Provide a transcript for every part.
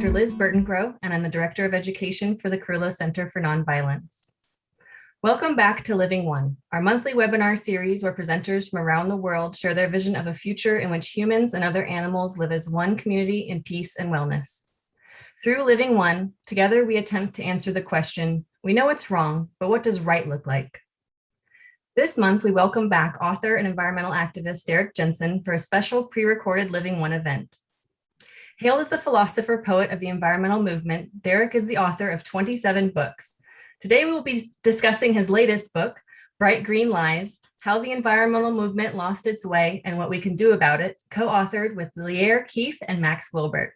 Dr. Liz Burtoncrowe, and I'm the Director of Education for the Carrillo Center for Nonviolence. Welcome back to Living One, our monthly webinar series where presenters from around the world share their vision of a future in which humans and other animals live as one community in peace and wellness. Through Living One, together we attempt to answer the question, we know it's wrong, but what does right look like? This month, we welcome back author and environmental activist Derek Jensen for a special pre-recorded Living One event. Hailed as the philosopher poet of the environmental movement, Derek is the author of 27 books. Today, we will be discussing his latest book, Bright Green Lies, How the Environmental Movement Lost Its Way and What We Can Do About It, co-authored with Lier Keith and Max Wilbert.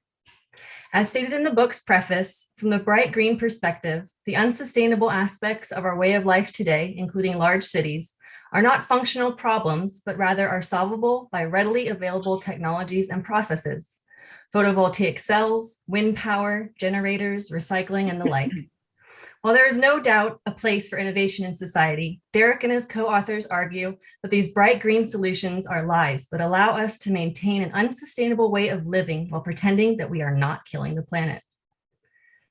As stated in the book's preface, from the bright green perspective, the unsustainable aspects of our way of life today, including large cities, are not functional problems, but rather are solvable by readily available technologies and processes. Photovoltaic cells, wind power, generators, recycling, and the like. While there is no doubt a place for innovation in society, Derek and his co-authors argue that these bright green solutions are lies that allow us to maintain an unsustainable way of living while pretending that we are not killing the planet.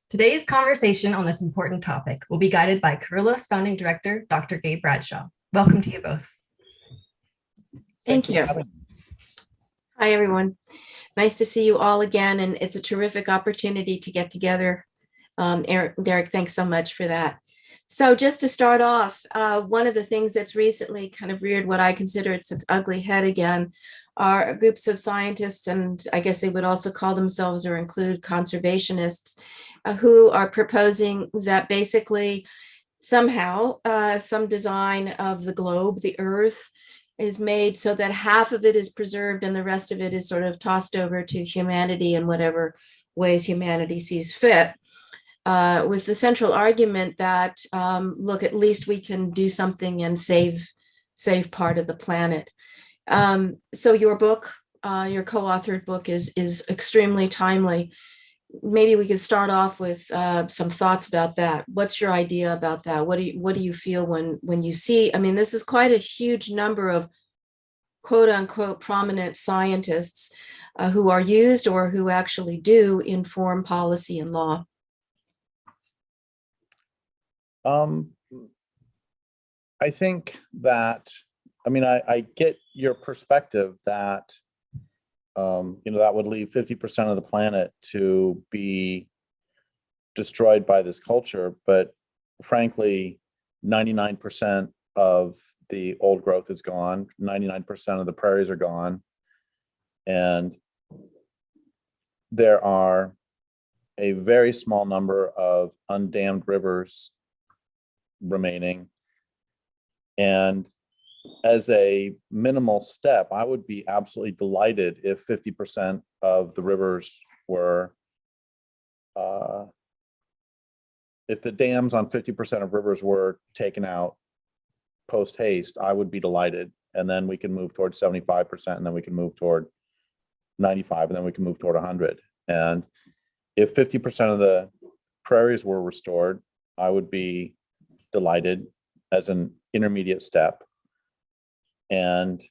Today's conversation on this important topic will be guided by Carrillo's founding director, Dr. Gabe Bradshaw. Welcome to you both. Thank you. Hi, everyone. Nice to see you all again, and it's a terrific opportunity to get together. Derek, thanks so much for that. So just to start off, one of the things that's recently kind of reared what I consider its ugly head again are groups of scientists, and I guess they would also call themselves or include conservationists, who are proposing that basically somehow some design of the globe, the Earth, is made so that half of it is preserved and the rest of it is sort of tossed over to humanity in whatever ways humanity sees fit, with the central argument that, look, at least we can do something and save part of the planet. So your book, your co-authored book is extremely timely. Maybe we could start off with some thoughts about that. What's your idea about that? What do you feel when you see? I mean, this is quite a huge number of quote unquote prominent scientists who are used or who actually do inform policy and law. I think that, I get your perspective that that would leave 50% of the planet to be destroyed by this culture. But frankly, 99% of the old growth is gone. 99% of the prairies are gone. And there are a very small number of undammed rivers remaining. And as a minimal step, I would be absolutely delighted if 50% of the rivers were, if the dams on 50% of rivers were taken out post haste, I would be delighted. And then we can move toward 75%, and then we can move toward 95, and then we can move toward 100. And if 50% of the prairies were restored, I would be delighted as an intermediate step. And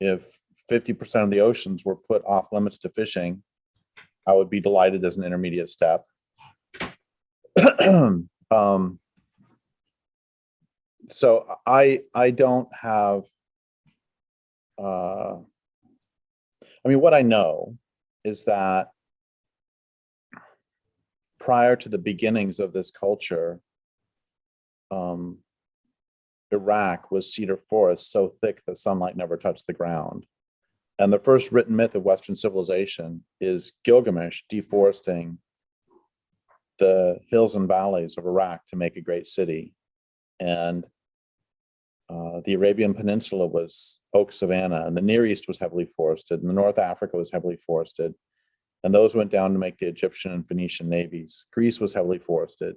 if 50% of the oceans were put off limits to fishing, I would be delighted as an intermediate step. So I don't have, what I know is that prior to the beginnings of this culture, Iraq was cedar forest so thick that sunlight never touched the ground. And the first written myth of Western civilization is Gilgamesh deforesting the hills and valleys of Iraq to make a great city. And the Arabian Peninsula was oak savanna, and the Near East was heavily forested, and the North Africa was heavily forested. And those went down to make the Egyptian and Phoenician navies. Greece was heavily forested.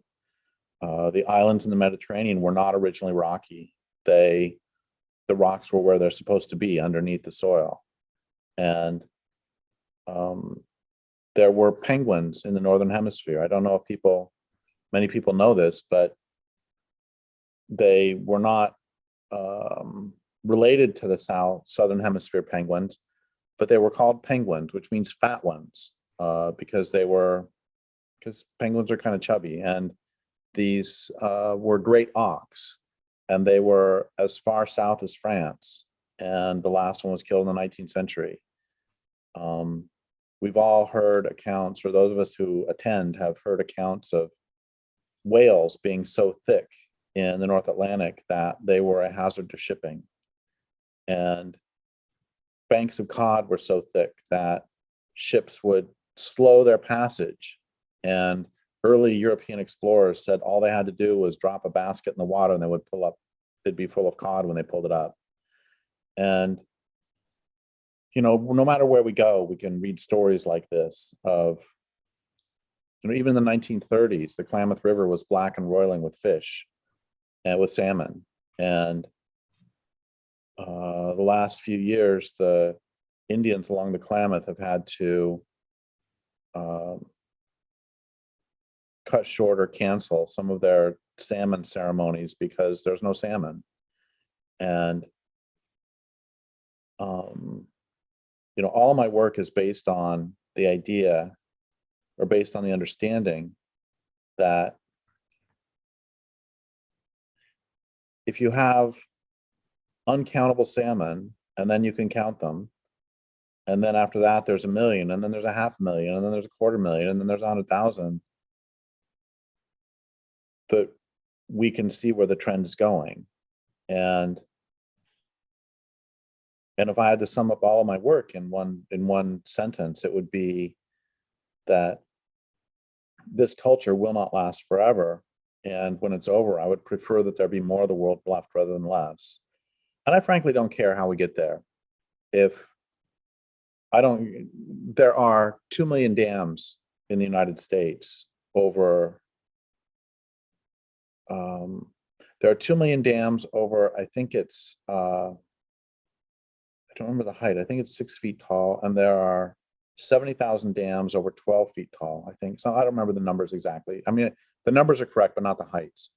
The islands in the Mediterranean were not originally rocky. The rocks were where they're supposed to be, underneath the soil. And there were penguins in the Northern Hemisphere. I don't know if many people know this, but they were not related to the Southern Hemisphere penguins, but they were called penguins, which means fat ones, because they were because penguins are kind of chubby, and these were great auks, and they were as far south as France, and the last one was killed in the 19th century. We've all heard accounts, or those of us who attend have heard accounts of whales being so thick in the North Atlantic that they were a hazard to shipping. And banks of cod were so thick that ships would slow their passage. And early European explorers said all they had to do was drop a basket in the water and they would pull up, it'd be full of cod when they pulled it up. And no matter where we go, we can read stories like this of, even in the 1930s, the Klamath River was black and roiling with fish and with salmon. And the last few years, the Indians along the Klamath have had to cut short or cancel some of their salmon ceremonies because there's no salmon. And all of my work is based on the idea, or based on the understanding, that if you have uncountable salmon and then you can count them, and then after that there's 1 million, and then there's 500,000, and then there's 250,000, and then there's 100,000, that we can see where the trend is going. And if I had to sum up all of my work in one sentence, it would be that this culture will not last forever. And when it's over, I would prefer that there be more of the world left rather than less. And I frankly don't care how we get there. There are 2 million dams in the United States over, there are 2 million dams over, I think it's, I don't remember the height. I think it's 6 feet tall, and there are 70,000 dams over 12 feet tall, I think. So I don't remember the numbers exactly. I mean, the numbers are correct, but not the heights.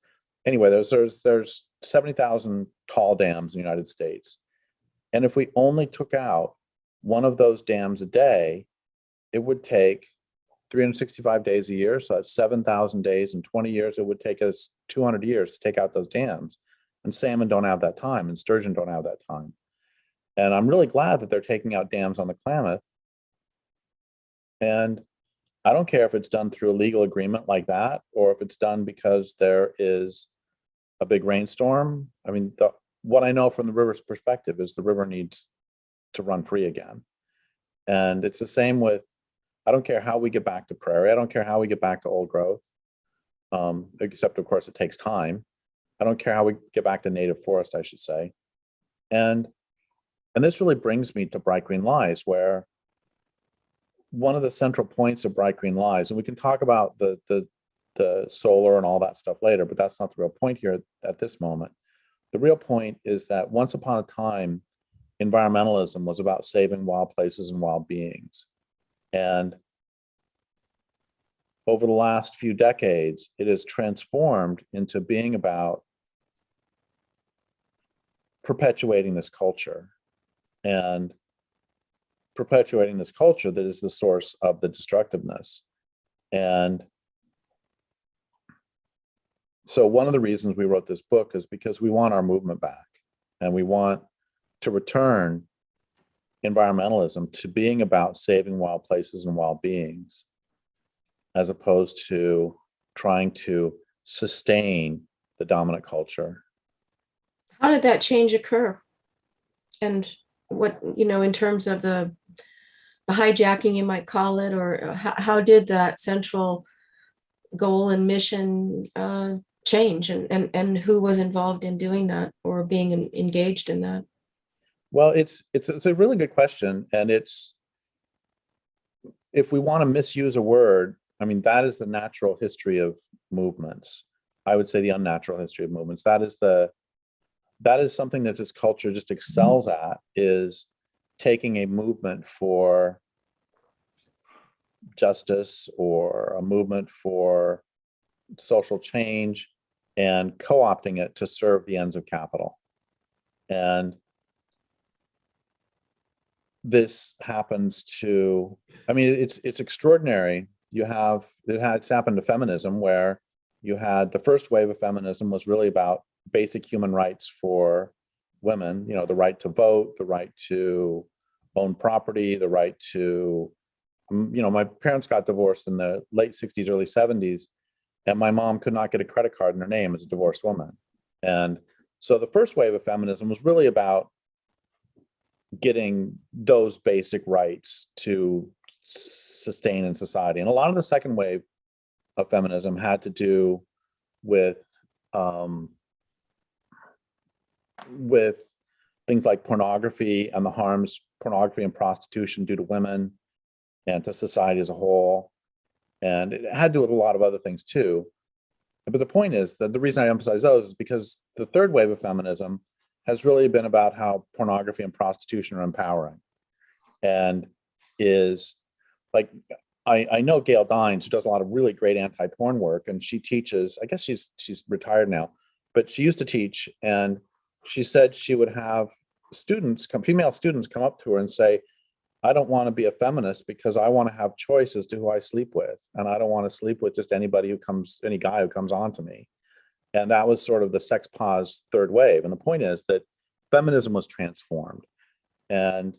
Anyway, there's 70,000 tall dams in the United States. And if we only took out one of those dams a day, it would take 365 days a year. So that's 7,000 days. In 20 years, it would take us 200 years to take out those dams. And salmon don't have that time, and sturgeon don't have that time. And I'm really glad that they're taking out dams on the Klamath. And I don't care if it's done through a legal agreement like that, or if it's done because there is a big rainstorm. I mean, what I know from the river's perspective is the river needs to run free again. And it's the same with, I don't care how we get back to prairie. I don't care how we get back to old growth, except of course it takes time. I don't care how we get back to native forest, I should say. And this really brings me to Bright Green Lies, where one of the central points of Bright Green Lies, and we can talk about the solar and all that stuff later, but that's not the real point here at this moment. The real point is that once upon a time, environmentalism was about saving wild places and wild beings. And over the last few decades, it has transformed into being about perpetuating this culture, and perpetuating this culture that is the source of the destructiveness. And so one of the reasons we wrote this book is because we want our movement back, and we want to return environmentalism to being about saving wild places and wild beings, as opposed to trying to sustain the dominant culture. How did that change occur? And what, in terms of the hijacking, you might call it, or how did that central goal and mission change, and who was involved in doing that or being engaged in that? Well, it's a really good question. And if we want to misuse a word, I mean, that is the natural history of movements. I would say the unnatural history of movements. That is something that this culture just excels at, is taking a movement for justice or a movement for social change and co-opting it to serve the ends of capital. And this happens to, I mean, it's extraordinary it's happened to feminism, where you had the first wave of feminism was really about basic human rights for women, the right to vote, the right to own property, the right to, my parents got divorced in the late 60s, early 70s, and my mom could not get a credit card in her name as a divorced woman. And so the first wave of feminism was really about getting those basic rights to sustain in society. And a lot of the second wave of feminism had to do with things like pornography and the harms pornography and prostitution do to women and to society as a whole. And it had to do with a lot of other things too. But the point is that the reason I emphasize those is because the third wave of feminism has really been about how pornography and prostitution are empowering, and is like, I know Gail Dines, who does a lot of really great anti-porn work, and she teaches, I guess she's retired now, but she used to teach, and she said she would have female students come up to her and say, I don't want to be a feminist because I want to have choice as to who I sleep with. And I don't want to sleep with just any guy who comes on to me. And that was sort of the sex pause third wave. And the point is that feminism was transformed. And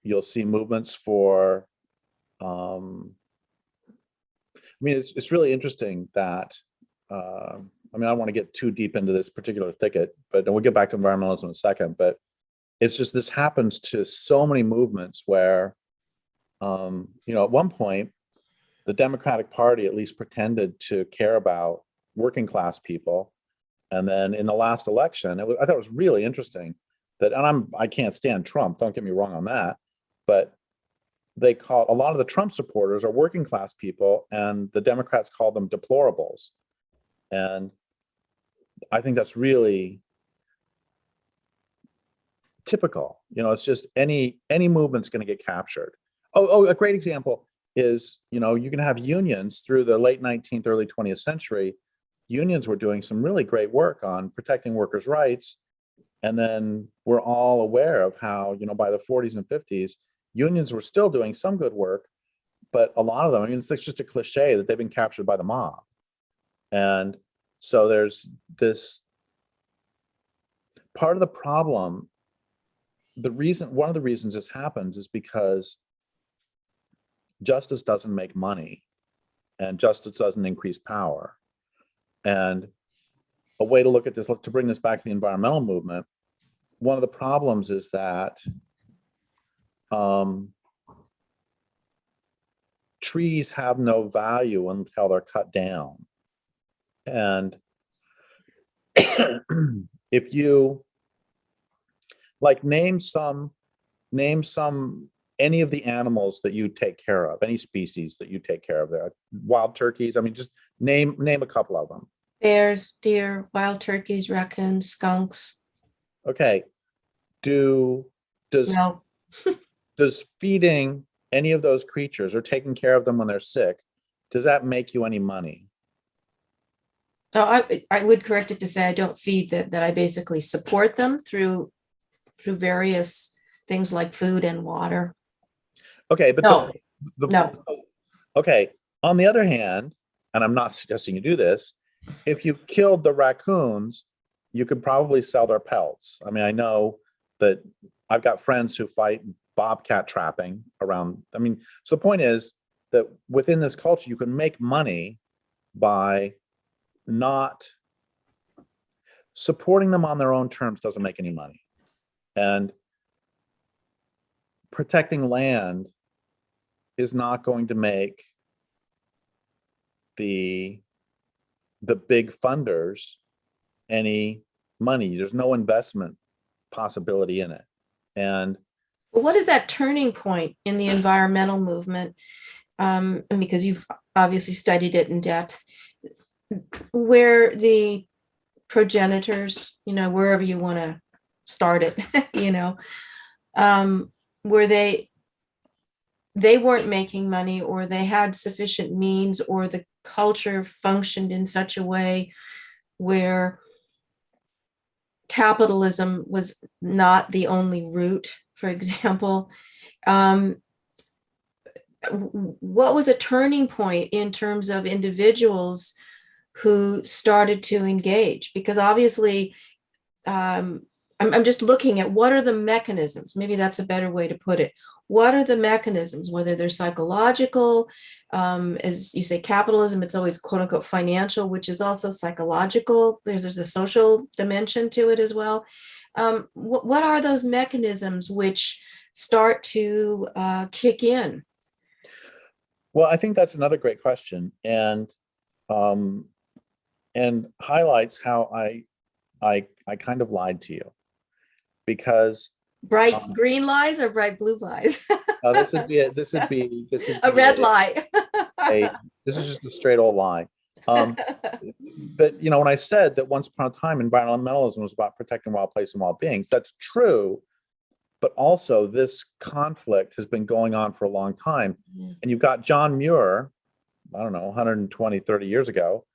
you'll see movements for, it's really interesting that, I don't want to get too deep into this particular thicket, but we'll get back to environmentalism in a second. But it's just, this happens to so many movements where, at one point, the Democratic Party at least pretended to care about working class people. And then in the last election, I thought it was really interesting that, and I can't stand Trump, don't get me wrong on that, but they call a lot of the Trump supporters are working class people, and the Democrats call them deplorables. And I think that's really typical. It's just any movement's going to get captured. A great example is, you can have unions through the late 19th, early 20th century. Unions were doing some really great work on protecting workers' rights. And then we're all aware of how, by the 40s and 50s, unions were still doing some good work, but a lot of them, it's just a cliche that they've been captured by the mob. And so there's this part of the problem. One of the reasons this happens is because justice doesn't make money, and justice doesn't increase power. And a way to look at this, to bring this back to the environmental movement, one of the problems is that trees have no value until they're cut down. And if you name any of the animals that you take care of, any species that you take care of there, wild turkeys, just name a couple of them. Bears, deer, wild turkeys, raccoons, skunks. Okay. Does feeding any of those creatures or taking care of them when they're sick, does that make you any money? So I would correct it to say I don't feed them, that I basically support them through various things like food and water. Okay, but no. Okay. On the other hand, and I'm not suggesting you do this, if you killed the raccoons, you could probably sell their pelts. I know that I've got friends who fight bobcat trapping around. So the point is that within this culture, you can make money by not supporting them on their own terms. Doesn't make any money. And protecting land is not going to make the big funders any money. There's no investment possibility in it. And what is that turning point in the environmental movement? And because you've obviously studied it in depth, where the progenitors, wherever you want to start it, where they weren't making money, or they had sufficient means, or the culture functioned in such a way where capitalism was not the only route, for example. what was a turning point in terms of individuals who started to engage? Because obviously, I'm just looking at what are the mechanisms, maybe that's a better way to put it. What are the mechanisms, whether they're psychological, as you say, capitalism, it's always quote unquote financial, which is also psychological. There's a social dimension to it as well. What are those mechanisms which start to kick in? Well, I think that's another great question, and highlights how I kind of lied to you, because Bright green lies or bright blue lies? this would be A red lie. this is just a straight old lie. But when I said that once upon a time environmentalism was about protecting wild places and wild beings, that's true. But also this conflict has been going on for a long time. And you've got John Muir, I don't know, 120, 30 years ago,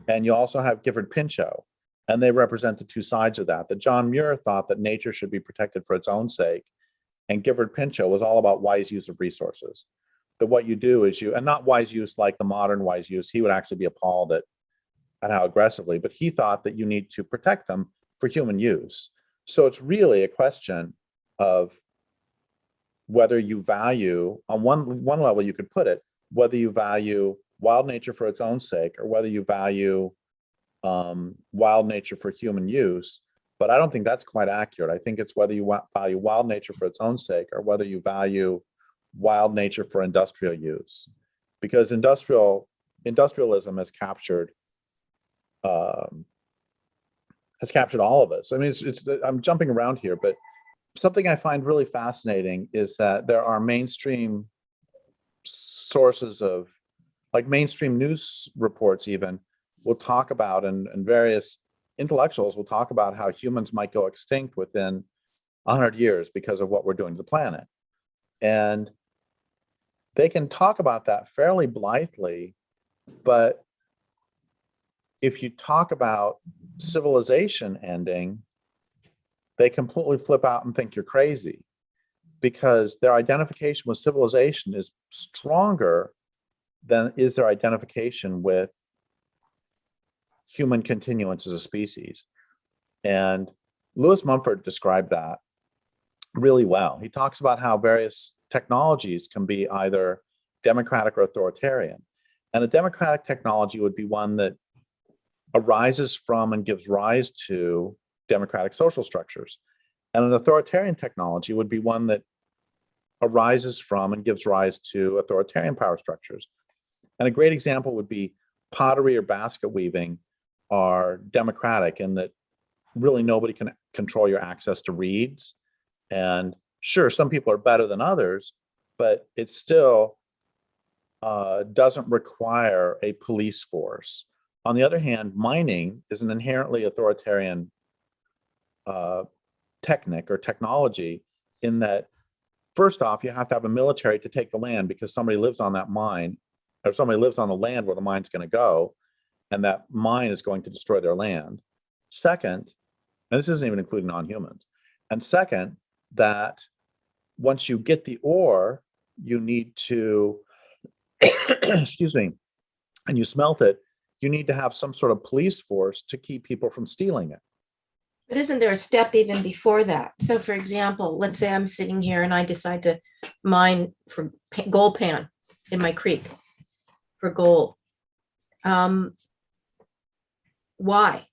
and you also have Gifford Pinchot. And they represent the two sides of that. That John Muir thought that nature should be protected for its own sake. And Gifford Pinchot was all about wise use of resources. That what you do is and not wise use like the modern wise use, he would actually be appalled at how aggressively, but he thought that you need to protect them for human use. So it's really a question of whether you value, on one level you could put it, whether you value wild nature for its own sake or whether you value wild nature for human use. But I don't think that's quite accurate. I think it's whether you value wild nature for its own sake or whether you value wild nature for industrial use, because industrialism has captured all of us. I mean, I'm jumping around here, but something I find really fascinating is that there are mainstream sources of, like mainstream news reports even, will talk about, and various intellectuals will talk about how humans might go extinct within 100 years because of what we're doing to the planet. And they can talk about that fairly blithely, but if you talk about civilization ending, they completely flip out and think you're crazy, because their identification with civilization is stronger than is their identification with human continuance as a species. And Lewis Mumford described that really well. He talks about how various technologies can be either democratic or authoritarian. And a democratic technology would be one that arises from and gives rise to democratic social structures. And an authoritarian technology would be one that arises from and gives rise to authoritarian power structures. And a great example would be pottery or basket weaving are democratic in that really nobody can control your access to reeds. And sure, some people are better than others, but it still doesn't require a police force. On the other hand, mining is an inherently authoritarian technique or technology, in that first off, you have to have a military to take the land because somebody lives on that mine, or somebody lives on the land where the mine's going to go, and that mine is going to destroy their land. Second, and this isn't even including non-humans, and second, that once you get the ore, you need to, excuse me, and you smelt it, you need to have some sort of police force to keep people from stealing it. But isn't there a step even before that? So for example, let's say I'm sitting here and I decide to mine for gold pan in my creek for gold. Why?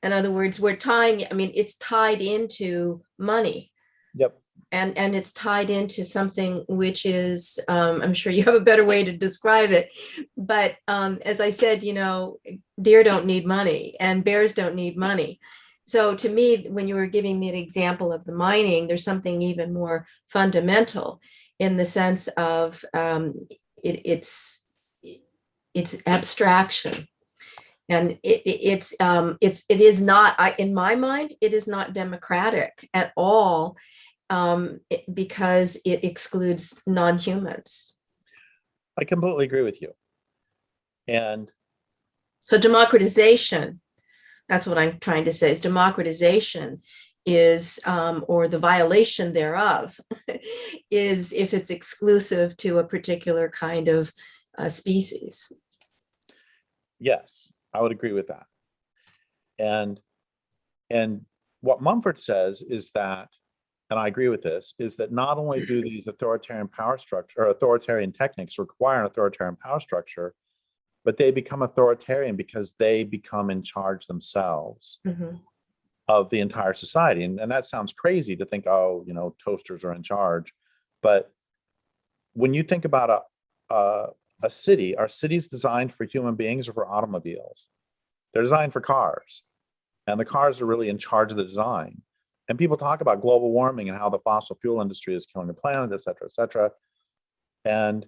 In other words, it's tied into money. Yep. And it's tied into something which is, I'm sure you have a better way to describe it. But as I said, deer don't need money and bears don't need money. So to me, when you were giving me the example of the mining, there's something even more fundamental in the sense of it's abstraction. And it is not, in my mind, it is not democratic at all, because it excludes non-humans. I completely agree with you. And so democratization, that's what I'm trying to say, is democratization is, or the violation thereof, is if it's exclusive to a particular kind of species. Yes, I would agree with that. And what Mumford says is that, and I agree with this, is that not only do these authoritarian power structure or authoritarian techniques require an authoritarian power structure, but they become authoritarian because they become in charge themselves of the entire society. And that sounds crazy to think, oh, you know, toasters are in charge. But when you think about a city, are cities designed for human beings or for automobiles? They're designed for cars. And the cars are really in charge of the design. And people talk about global warming and how the fossil fuel industry is killing the planet, et cetera, et cetera. And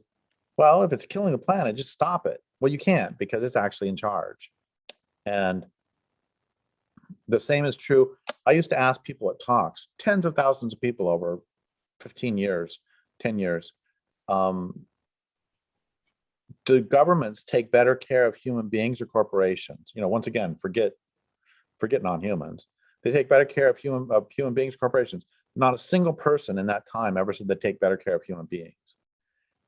well, if it's killing the planet, just stop it. Well, you can't, because it's actually in charge. And the same is true. I used to ask people at talks, tens of thousands of people over 15 years, 10 years, do governments take better care of human beings or corporations? You know, once again, forget non-humans. They take better care of human beings, corporations. Not a single person in that time ever said they take better care of human beings.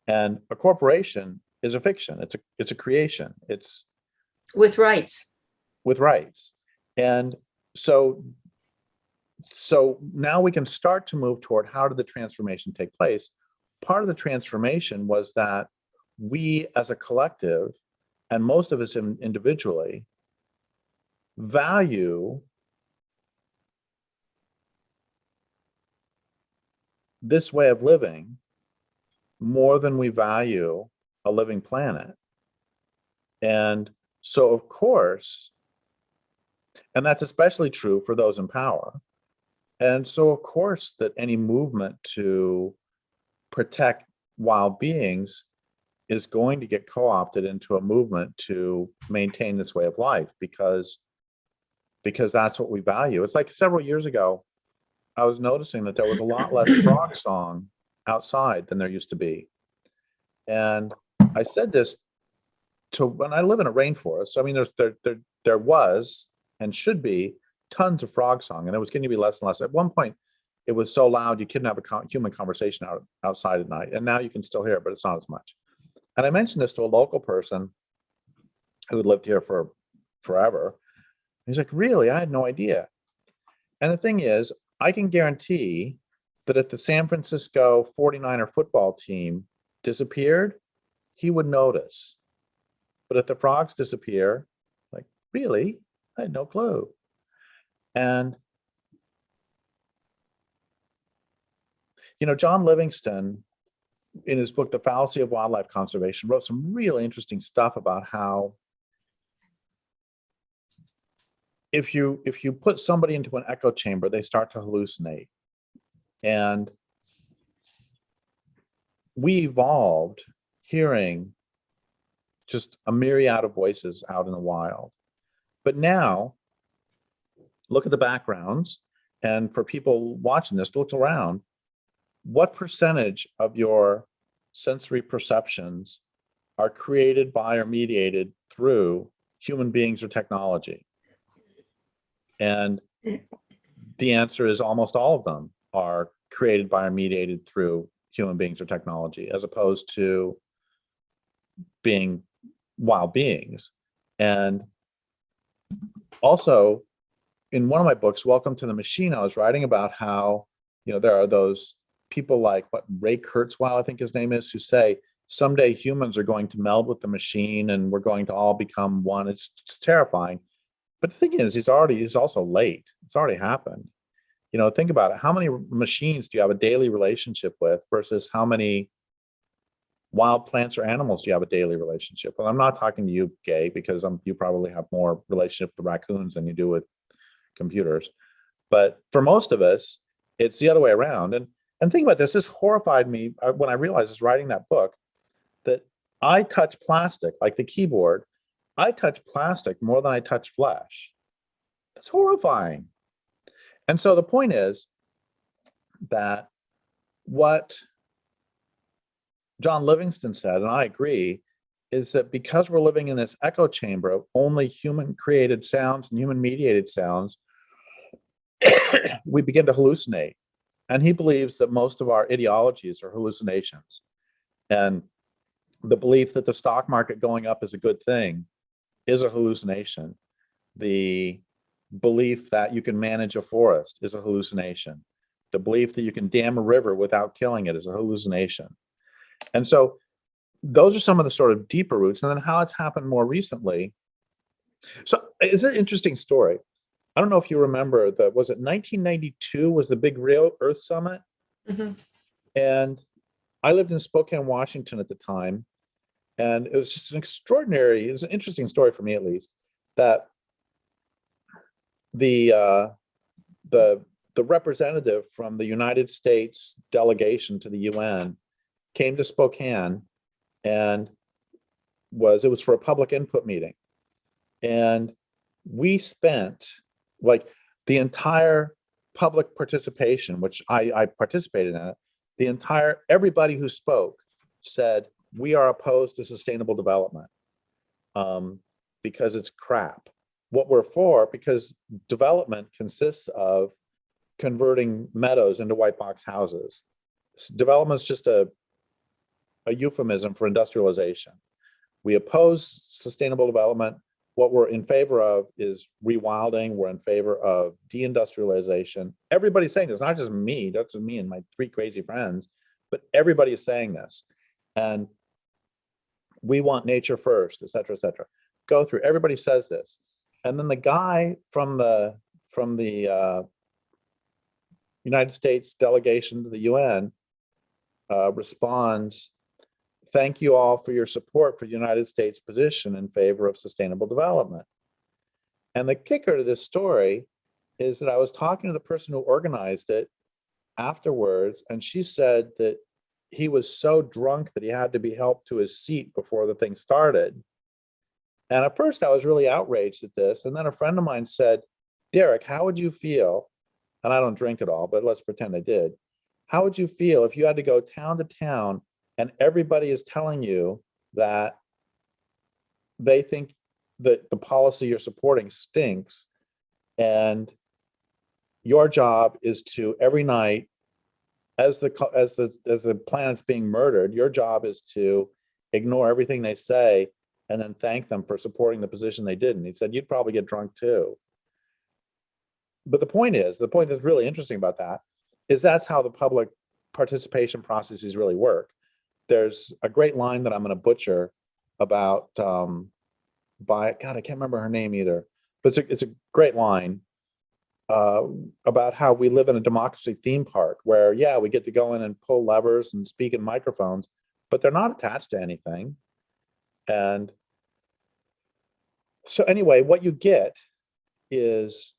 And a corporation is a fiction. It's a creation. It's with rights. With rights. And so now we can start to move toward, how did the transformation take place? Part of the transformation was that we as a collective, and most of us individually, value this way of living more than we value a living planet. And so, of course, and that's especially true for those in power. And so, of course, that any movement to protect wild beings is going to get co-opted into a movement to maintain this way of life, because that's what we value. It's like several years ago, I was noticing that there was a lot less frog song outside than there used to be. And I said this to, when I live in a rainforest, I mean, there was and should be tons of frog song, and it was going to be less and less. At one point, it was so loud you couldn't have a human conversation outside at night, and now you can still hear it, but it's not as much. And I mentioned this to a local person who had lived here for forever. He's like, really? I had no idea. And the thing is, I can guarantee that if the San Francisco 49er football team disappeared, he would notice. But if the frogs disappear, like, really? I had no clue. And, you know, John Livingston, in his book, The Fallacy of Wildlife Conservation, wrote some really interesting stuff about how if you put somebody into an echo chamber, they start to hallucinate. And we evolved hearing just a myriad of voices out in the wild. But now, look at the backgrounds. And for people watching this, look around. What percentage of your sensory perceptions are created by or mediated through human beings or technology? And the answer is almost all of them are created by or mediated through human beings or technology, as opposed to being wild beings. And also, in one of my books, Welcome to the Machine, I was writing about how, you know, there are those people like Ray Kurzweil, I think his name is, who say someday humans are going to meld with the machine and we're going to all become one. It's terrifying. But the thing is, he's also late. It's already happened. You know, think about it. How many machines do you have a daily relationship with versus how many wild plants or animals do you have a daily relationship with? I'm not talking to you, Gay, because you probably have more relationship with raccoons than you do with computers. But for most of us, it's the other way around. And think about this. This horrified me when I realized, as writing that book, that I touch plastic, like the keyboard. I touch plastic more than I touch flesh. That's horrifying. And so the point is that what John Livingston said, and I agree, is that because we're living in this echo chamber of only human created sounds and human mediated sounds, we begin to hallucinate. And he believes that most of our ideologies are hallucinations. And the belief that the stock market going up is a good thing is a hallucination. The belief that you can manage a forest is a hallucination. The belief that you can dam a river without killing it is a hallucination. And so those are some of the sort of deeper roots. And then how it's happened more recently. So it's an interesting story. I don't know if you remember that, was it 1992 was the big Real Earth Summit? Mm-hmm. And I lived in Spokane, Washington at the time. And it was just it was an interesting story for me, at least, that the representative from the United States delegation to the UN came to Spokane, and it was for a public input meeting. And we spent like the entire public participation, which I participated in it, everybody who spoke said, we are opposed to sustainable development because it's crap. What we're for, because development consists of converting meadows into white box houses. Development is just a euphemism for industrialization. We oppose sustainable development. What we're in favor of is rewilding. We're in favor of deindustrialization. Everybody's saying this, not just me, that's just me and my 3 crazy friends, but everybody is saying this. And we want nature first, et cetera, et cetera. Go through, everybody says this. And then the guy from the United States delegation to the UN responds, thank you all for your support for the United States position in favor of sustainable development. And the kicker to this story is that I was talking to the person who organized it afterwards, and she said that he was so drunk that he had to be helped to his seat before the thing started. And at first I was really outraged at this. And then a friend of mine said, Derek, how would you feel? And I don't drink at all, but let's pretend I did. How would you feel if you had to go town to town and everybody is telling you that they think that the policy you're supporting stinks, and your job is to every night, as the planet's being murdered, your job is to ignore everything they say and then thank them for supporting the position they didn't. He said, you'd probably get drunk too. But the point that's really interesting about that is that's how the public participation processes really work. There's a great line that I'm going to butcher about I can't remember her name either, but it's a great line about how we live in a democracy theme park where, yeah, we get to go in and pull levers and speak in microphones, but they're not attached to anything. And so anyway, what you get is,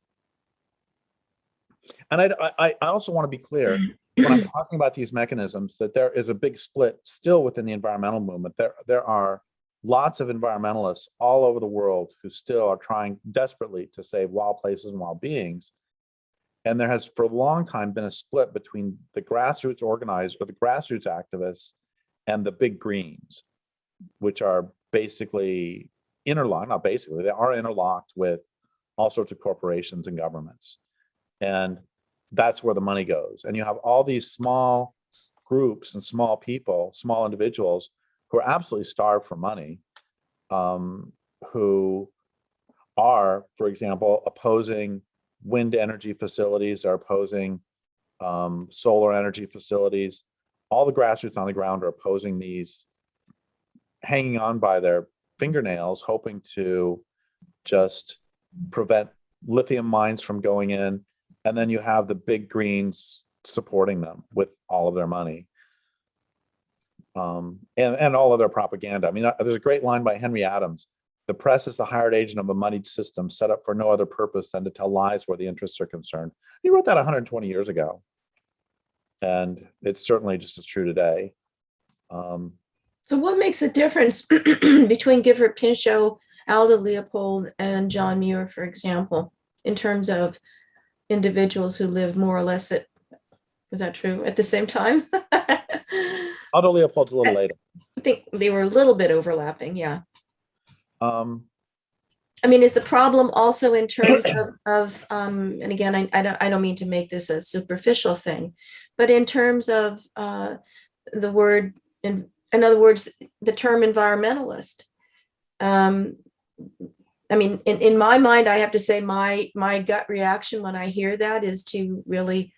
and I also want to be clear, when I'm talking about these mechanisms, that there is a big split still within the environmental movement. There are lots of environmentalists all over the world who still are trying desperately to save wild places and wild beings. And there has for a long time been a split between the grassroots organizers or the grassroots activists and the big greens, which are basically interlocked, not basically, they are interlocked with all sorts of corporations and governments. And that's where the money goes. And you have all these small groups and small people, small individuals who are absolutely starved for money, who are, for example, opposing wind energy facilities, are opposing solar energy facilities. All the grassroots on the ground are opposing these, hanging on by their fingernails, hoping to just prevent lithium mines from going in. And then you have the big greens supporting them with all of their money. And all of their propaganda. I mean, there's a great line by Henry Adams. The press is the hired agent of a moneyed system set up for no other purpose than to tell lies where the interests are concerned. He wrote that 120 years ago. And it's certainly just as true today. So what makes a difference between Gifford Pinchot, Aldo Leopold, and John Muir, for example, in terms of individuals who live more or less is that true, at the same time? Aldo Leopold's a little later. I think they were a little bit overlapping, yeah. I mean, is the problem also in terms and again, I don't mean to make this a superficial thing, but in terms of the word, in other words, the term environmentalist. I mean, in my mind, I have to say my gut reaction when I hear that is to really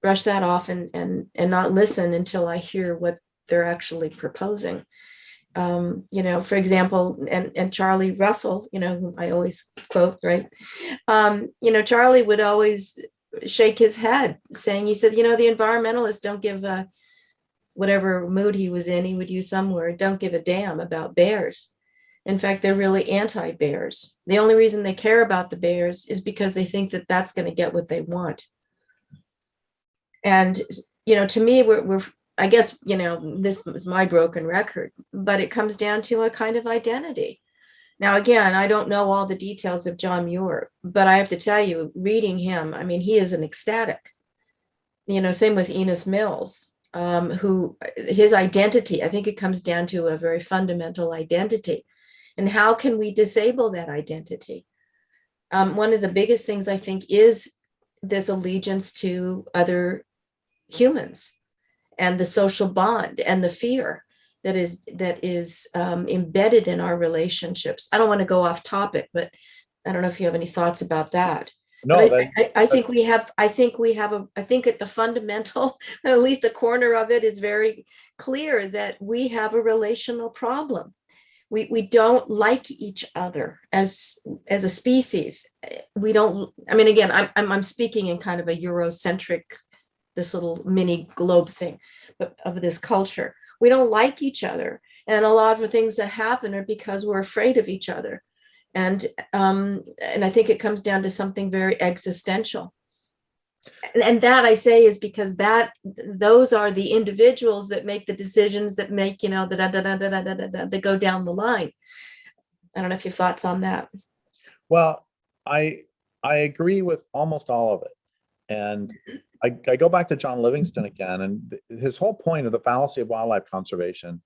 brush that off and not listen until I hear what they're actually proposing. For example, and Charlie Russell, whom I always quote, right? Charlie would always shake his head saying, he said, the environmentalists don't give whatever mood he was in, he would use some word, don't give a damn about bears. In fact, they're really anti-bears. The only reason they care about the bears is because they think that that's going to get what they want. And, to me, we're I guess, this was my broken record, but it comes down to a kind of identity. Now, again, I don't know all the details of John Muir, but I have to tell you, reading him, I mean, he is an ecstatic. Same with Enos Mills, who his identity, I think it comes down to a very fundamental identity. And how can we disable that identity? One of the biggest things, I think, is this allegiance to other humans and the social bond and the fear that is embedded in our relationships. I don't want to go off topic, but I don't know if you have any thoughts about that. No, I think at the fundamental, at least a corner of it is very clear that we have a relational problem. We don't like each other as a species. We don't. I mean, again, I'm speaking in kind of a Eurocentric, this little mini globe thing, but of this culture. We don't like each other, and a lot of the things that happen are because we're afraid of each other, and I think it comes down to something very existential. And that, I say, is because those are the individuals that make the decisions that make, that go down the line. I don't know if you have thoughts on that. Well, I agree with almost all of it. And I go back to John Livingston again, and his whole point of the fallacy of wildlife conservation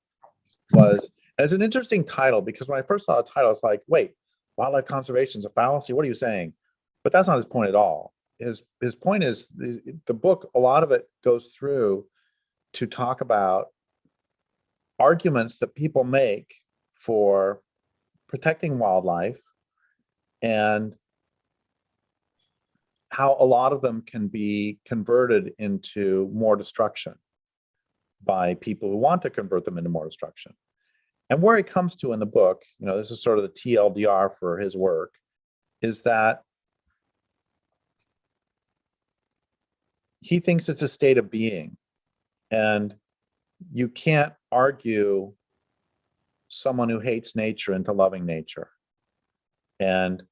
was, it's an interesting title, because when I first saw the title, it's like, wait, wildlife conservation is a fallacy? What are you saying? But that's not his point at all. His point is, the book, a lot of it goes through to talk about arguments that people make for protecting wildlife, and how a lot of them can be converted into more destruction by people who want to convert them into more destruction. And where he comes to in the book, this is sort of the TLDR for his work, is that he thinks it's a state of being, and you can't argue someone who hates nature into loving nature. And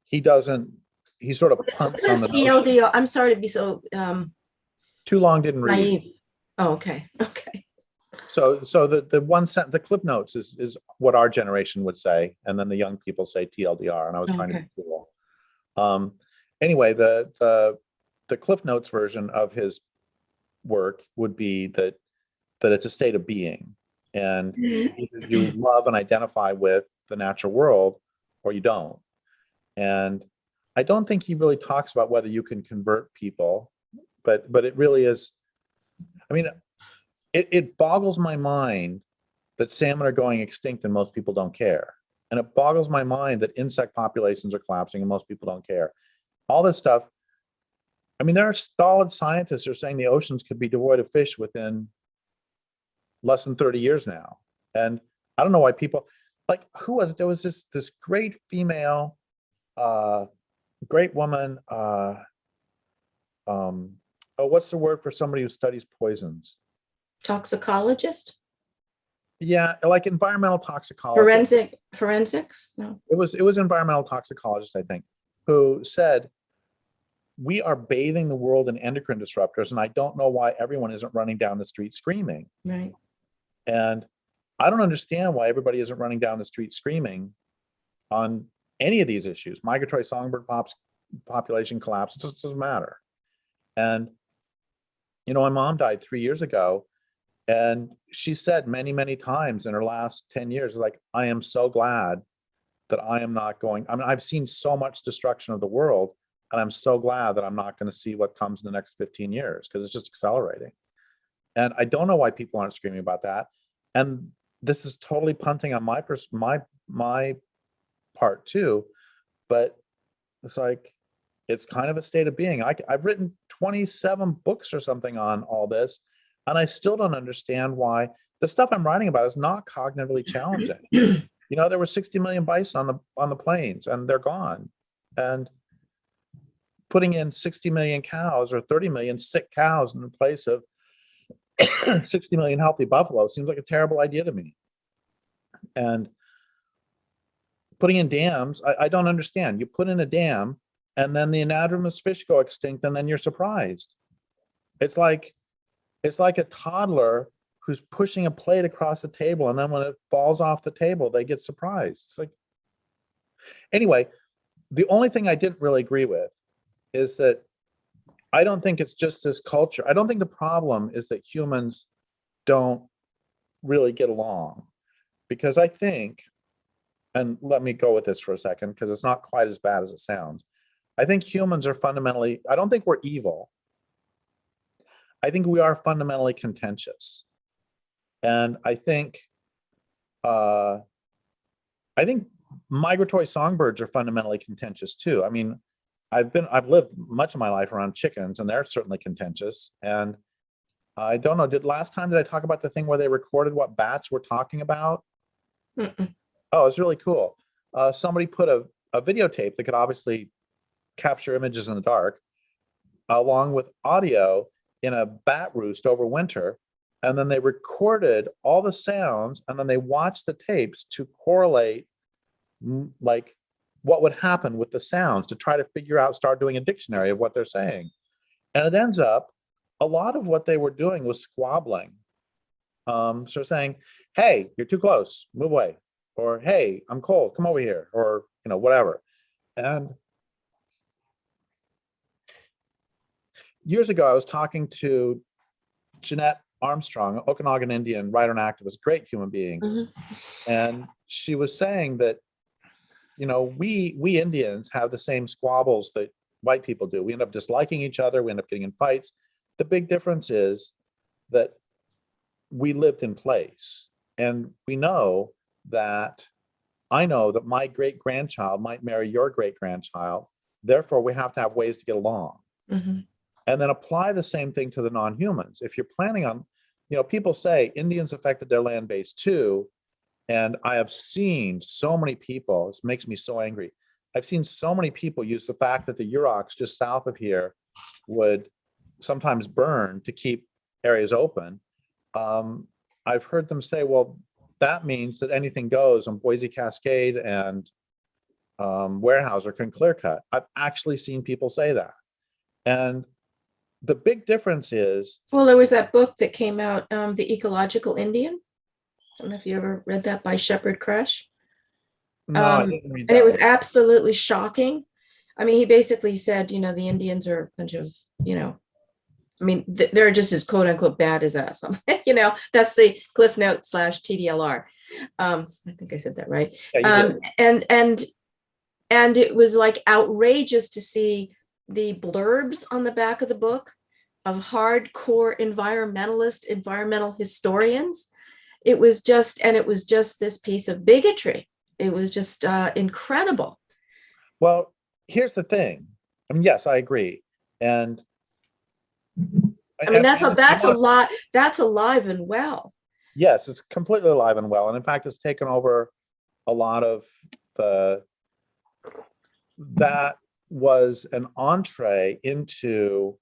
he sort of punts on the TLDR. I'm sorry to be so too long didn't read. naive. Oh, okay. So the one sentence, the clip notes is what our generation would say, and then the young people say TLDR, and I was trying to be cool. Anyway, the Cliff Notes version of his work would be that it's a state of being, and you love and identify with the natural world, or you don't. And I don't think he really talks about whether you can convert people, but it really is. I mean, it boggles my mind that salmon are going extinct and most people don't care. And it boggles my mind that insect populations are collapsing and most people don't care. All this stuff. I mean, there are solid scientists who are saying the oceans could be devoid of fish within less than 30 years now. And I don't know why people, like, there was this great female, great woman, what's the word for somebody who studies poisons? Toxicologist? Yeah, like environmental toxicologist. Forensics? No. It was environmental toxicologist, I think, who said, we are bathing the world in endocrine disruptors, and I don't know why everyone isn't running down the street screaming. Right. And I don't understand why everybody isn't running down the street screaming on any of these issues. Migratory songbird population collapse, it just doesn't matter. And, my mom died 3 years ago, and she said many, many times in her last 10 years, like, I am so glad that I am not going. I mean, I've seen so much destruction of the world, and I'm so glad that I'm not going to see what comes in the next 15 years because it's just accelerating. And I don't know why people aren't screaming about that. And this is totally punting on my part too, but it's like, it's kind of a state of being. I've written 27 books or something on all this, and I still don't understand why the stuff I'm writing about is not cognitively challenging. You know, there were 60 million bison on the plains, and they're gone. And putting in 60 million cows or 30 million sick cows in the place of 60 million healthy buffalo seems like a terrible idea to me. And putting in dams, I don't understand. You put in a dam, and then the anadromous fish go extinct, and then you're surprised. It's like a toddler who's pushing a plate across the table, and then when it falls off the table, they get surprised. It's like, anyway, the only thing I didn't really agree with is that I don't think it's just this culture. I don't think the problem is that humans don't really get along, because I think, and let me go with this for a second, because it's not quite as bad as it sounds. I think humans are fundamentally, I don't think we're evil. I think we are fundamentally contentious. And I think migratory songbirds are fundamentally contentious too. I mean, I've lived much of my life around chickens, and they're certainly contentious. And I don't know, did I talk about the thing where they recorded what bats were talking about? Mm-mm. Oh, it's really cool. Somebody put a videotape that could obviously capture images in the dark, along with audio in a bat roost over winter. And then they recorded all the sounds, and then they watched the tapes to correlate like what would happen with the sounds to try to figure out, start doing a dictionary of what they're saying. And it ends up, a lot of what they were doing was squabbling. So saying, hey, you're too close, move away. Or, hey, I'm cold, come over here, or, you know, whatever. And years ago, I was talking to Jeanette Armstrong, Okanagan Indian writer and activist, great human being. Mm-hmm. And she was saying that, you know, we Indians have the same squabbles that white people do. We end up disliking each other, we end up getting in fights. The big difference is that we lived in place, and we know that I know that my great-grandchild might marry your great-grandchild. Therefore, we have to have ways to get along. Mm-hmm. And then apply the same thing to the non-humans. If you're planning on, you know, people say Indians affected their land base too. And I have seen so many people, this makes me so angry. I've seen so many people use the fact that the Yuroks just south of here would sometimes burn to keep areas open. I've heard them say, well, that means that anything goes on Boise Cascade and Weyerhaeuser can clear cut. I've actually seen people say that. And the big difference is, Well, there was that book that came out, The Ecological Indian. I don't know if you ever read that, by Shepard Kresh. no, I didn't read And it that was one. absolutely shocking. I mean, he basically said, you know, the Indians are a bunch of, you know, I mean, they're just as quote unquote bad as us. You know, that's the Cliff Note / TDLR. I think I said that right. Yeah, you did. And it was like outrageous to see the blurbs on the back of the book of hardcore environmental historians. It was just this piece of bigotry. It was just incredible. Well, here's the thing. I mean, yes, I agree. And I mean, that's a lot. That's alive and well. yes, it's completely alive and well. And in fact, it's taken over a lot of that was an entree into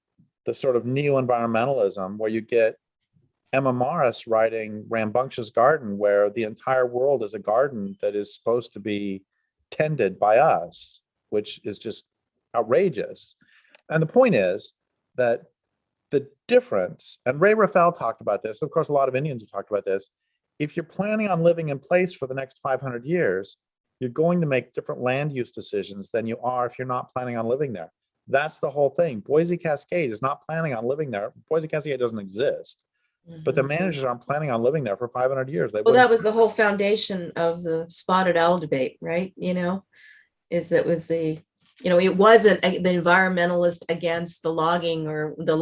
the sort of neo-environmentalism where you get Emma Morris writing Rambunctious Garden, where the entire world is a garden that is supposed to be tended by us, which is just outrageous. And the point is that the difference, and Ray Rafael talked about this, of course, a lot of Indians have talked about this. If you're planning on living in place for the next 500 years, you're going to make different land use decisions than you are if you're not planning on living there. That's the whole thing. Boise Cascade is not planning on living there. Boise Cascade doesn't exist. but the Mhm. managers aren't planning on living there for 500 years. They Well, that wouldn't. was the whole foundation of the spotted owl debate, right? Is that was it wasn't the environmentalist against the logging or the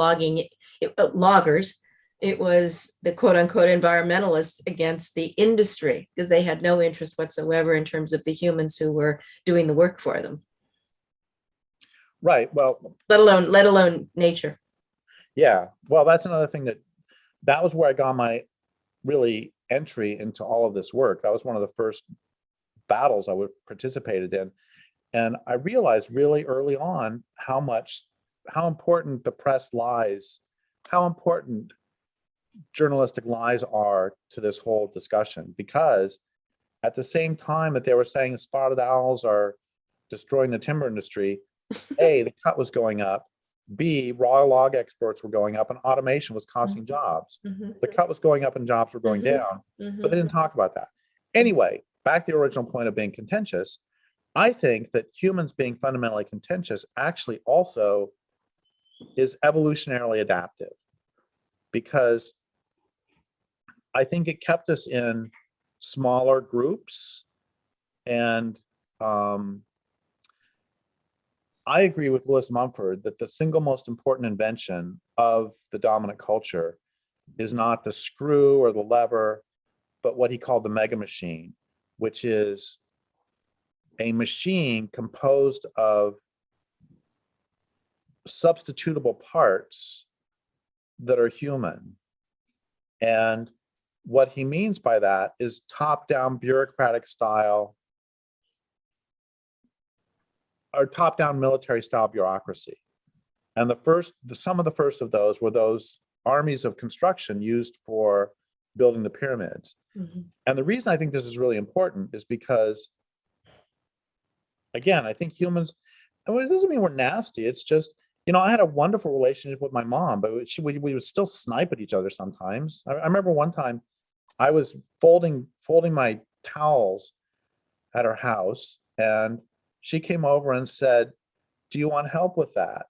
loggers. It was the quote unquote environmentalist against the industry because they had no interest whatsoever in terms of the humans who were doing the work for them, Right. Well, let alone nature. yeah. Well, that's another thing that was where I got my really entry into all of this work. That was one of the first battles I would participated in. And I realized really early on how important the press lies, how important journalistic lies are to this whole discussion, because at the same time that they were saying spotted owls are destroying the timber industry, A, the cut was going up, B, raw log exports were going up, and automation was costing jobs. Mhm. The cut was going up and jobs were going Mhm. down, Mhm. but they didn't talk about that. Anyway, back to the original point of being contentious, I think that humans being fundamentally contentious actually also is evolutionarily adaptive, because I think it kept us in smaller groups. And I agree with Lewis Mumford that the single most important invention of the dominant culture is not the screw or the lever, but what he called the mega machine, which is a machine composed of substitutable parts that are human. And what he means by that is top-down bureaucratic style or top-down military style bureaucracy. And some of the first of those were those armies of construction used for building the pyramids. Mhm. And the reason I think this is really important is because, again, I think humans, and it doesn't mean we're nasty. It's just, I had a wonderful relationship with my mom, but we would still snipe at each other sometimes. I remember one time I was folding my towels at her house, and she came over and said, "Do you want help with that?"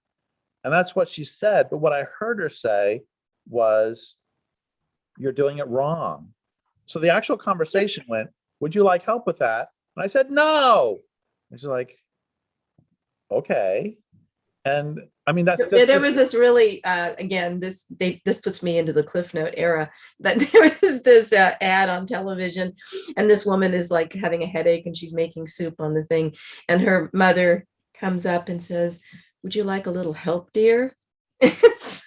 And that's what she said. But what I heard her say was, "You're doing it wrong." So the actual conversation went, "Would you like help with that?" And I said, "No." And she's like, "Okay." And I mean, that's There just, was this really again this puts me into the Cliff Note era, but there was this ad on television, and this woman is like having a headache and she's making soup on the thing, and her mother comes up and says, "Would you like a little help, dear?" So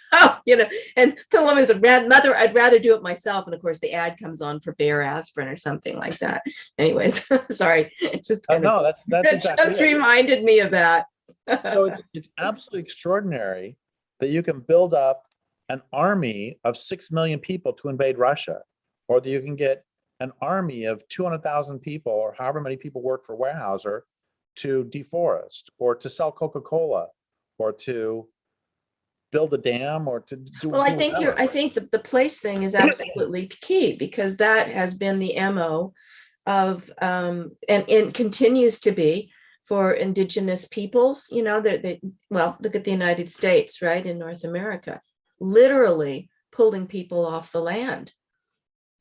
and the woman said, "Mother, I'd rather do it myself." And of course the ad comes on for Bayer aspirin or something like that. Anyways, sorry, it just kind no, of that's it exactly just it. reminded me of that. So it's absolutely extraordinary that you can build up an army of 6 million people to invade Russia, or that you can get an army of 200,000 people, or however many people work for Weyerhaeuser, to deforest, or to sell Coca-Cola, or to build a dam, or to do Well, whatever. I think the place thing is absolutely key because that has been the MO of and continues to be for indigenous peoples. Well, look at the United States, right, in North America, literally pulling people off the land.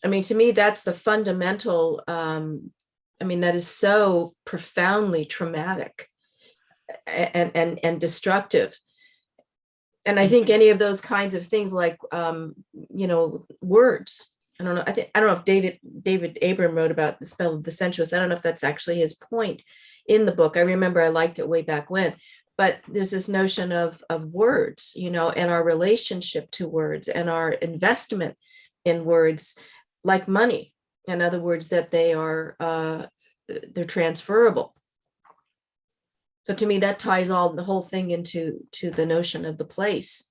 I mean, to me, that's the fundamental. That is so profoundly traumatic and destructive. And I think any of those kinds of things like words. I don't know. I don't know if David Abram wrote about the spell of the sensuous. I don't know if that's actually his point in the book. I remember I liked it way back when. But there's this notion of words, and our relationship to words and our investment in words, like money. In other words, that they're transferable. So to me, that ties the whole thing into the notion of the place.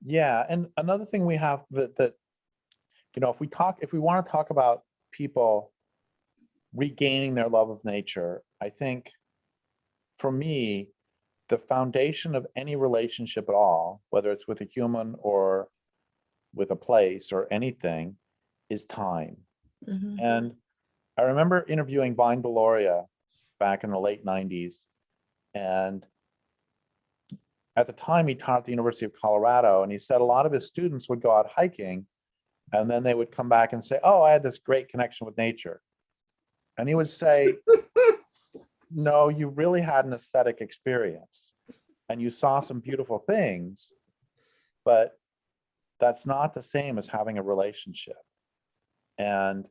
Yeah, and another thing we have that if we want to talk about people regaining their love of nature, I think for me, the foundation of any relationship at all, whether it's with a human or with a place or anything, is time. Mm-hmm. And I remember interviewing Vine Deloria back in the late 90s, and at the time he taught at the University of Colorado, and he said a lot of his students would go out hiking and then they would come back and say, oh, I had this great connection with nature. And he would say, no, you really had an aesthetic experience and you saw some beautiful things, but that's not the same as having a relationship. And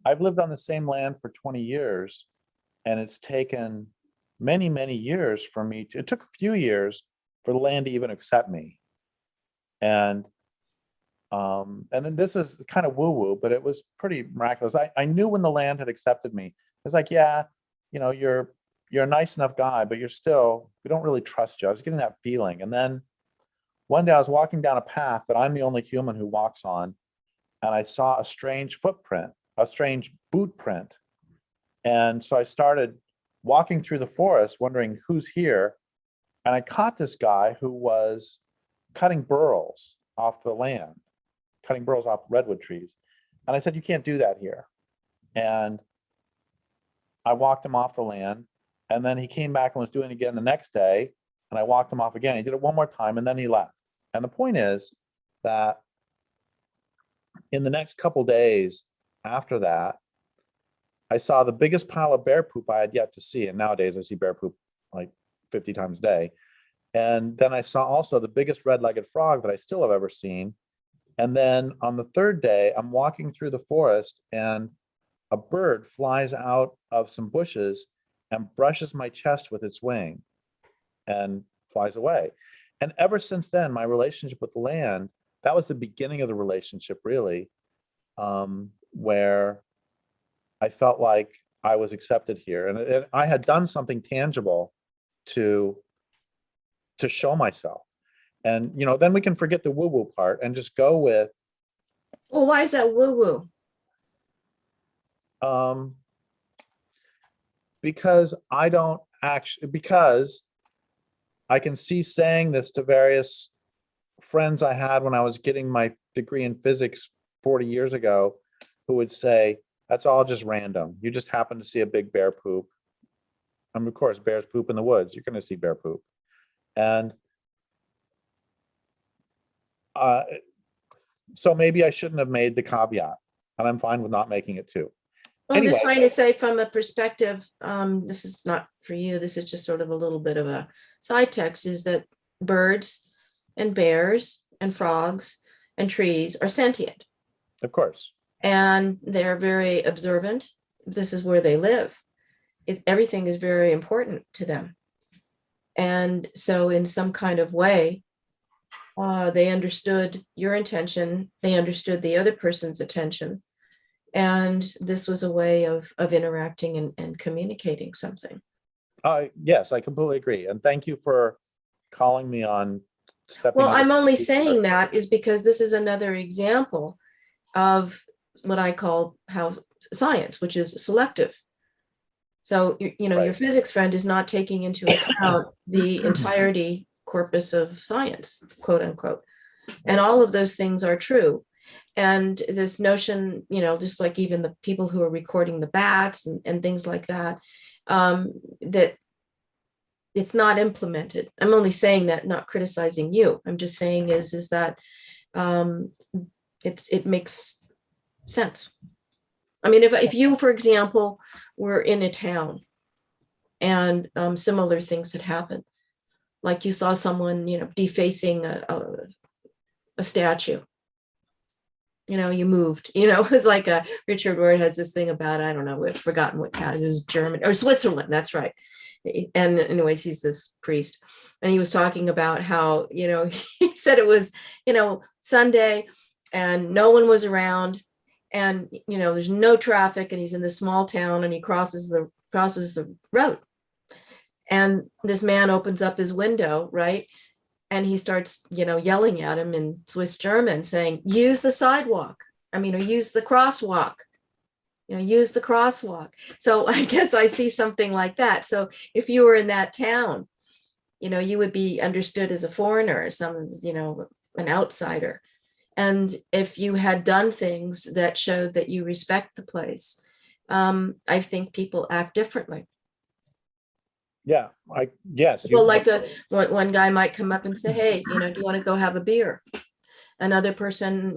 I've lived on the same land for 20 years, and it's taken many, many years for me to, it took a few years for the land to even accept me. And then this is kind of woo-woo, but it was pretty miraculous. I knew when the land had accepted me. It's like, yeah, you know, you're a nice enough guy, but we don't really trust you. I was getting that feeling. And then one day I was walking down a path that I'm the only human who walks on, and I saw a strange footprint, a strange boot print. And so I started walking through the forest, wondering who's here. And I caught this guy who was cutting burls off the land, cutting burls off redwood trees. And I said, you can't do that here. And I walked him off the land. And then he came back and was doing it again the next day. And I walked him off again. He did it one more time, and then he left. And the point is that in the next couple days after that, I saw the biggest pile of bear poop I had yet to see. And nowadays I see bear poop like 50 times a day. And then I saw also the biggest red-legged frog that I still have ever seen. And then on the third day, I'm walking through the forest and a bird flies out of some bushes and brushes my chest with its wing and flies away. And ever since then, my relationship with the land, that was the beginning of the relationship, really, where I felt like I was accepted here. And I had done something tangible to show myself. And, you know, then we can forget the woo-woo part and just go with. Well, why is that woo-woo? Because because I can see saying this to various friends I had when I was getting my degree in physics 40 years ago, who would say, that's all just random. You just happen to see a big bear poop. Of course, bears poop in the woods. You're going to see bear poop. And so maybe I shouldn't have made the caveat, and I'm fine with not making it too. Well, I'm just trying to say from a perspective, this is not for you, this is just sort of a little bit of a side text, is that birds and bears and frogs and trees are sentient. Of course. And they're very observant. This is where they live. Everything is very important to them. And so in some kind of way, they understood your intention, they understood the other person's attention. And this was a way of interacting and communicating something. Yes, I completely agree. And thank you for calling me on stepping. Well, I'm only saying that is because this is another example of what I call science, which is selective. So, you know, right. Your physics friend is not taking into account the entirety corpus of science, quote unquote. And all of those things are true. And this notion, you know, just like even the people who are recording the bats and things like that, that it's not implemented. I'm only saying that, not criticizing you. I'm just saying is that it makes sense. I mean, if you, for example, were in a town and similar things had happened, like you saw someone, you know, defacing a statue, you know, you moved, you know, it was like Richard Ward has this thing about, I don't know, I've forgotten what town, it was German or Switzerland, that's right. And anyways, he's this priest and he was talking about how, you know, he said it was, you know, Sunday and no one was around and, you know, there's no traffic and he's in this small town and he crosses the road. And this man opens up his window, right? And he starts, you know, yelling at him in Swiss German saying, use the sidewalk. I mean, or use the crosswalk, you know, use the crosswalk. So I guess I see something like that. So if you were in that town, you know, you would be understood as a foreigner or some, you know, an outsider. And if you had done things that showed that you respect the place, I think people act differently. Yeah, yes. Well, like one guy might come up and say, hey, do you want to go have a beer? Another person,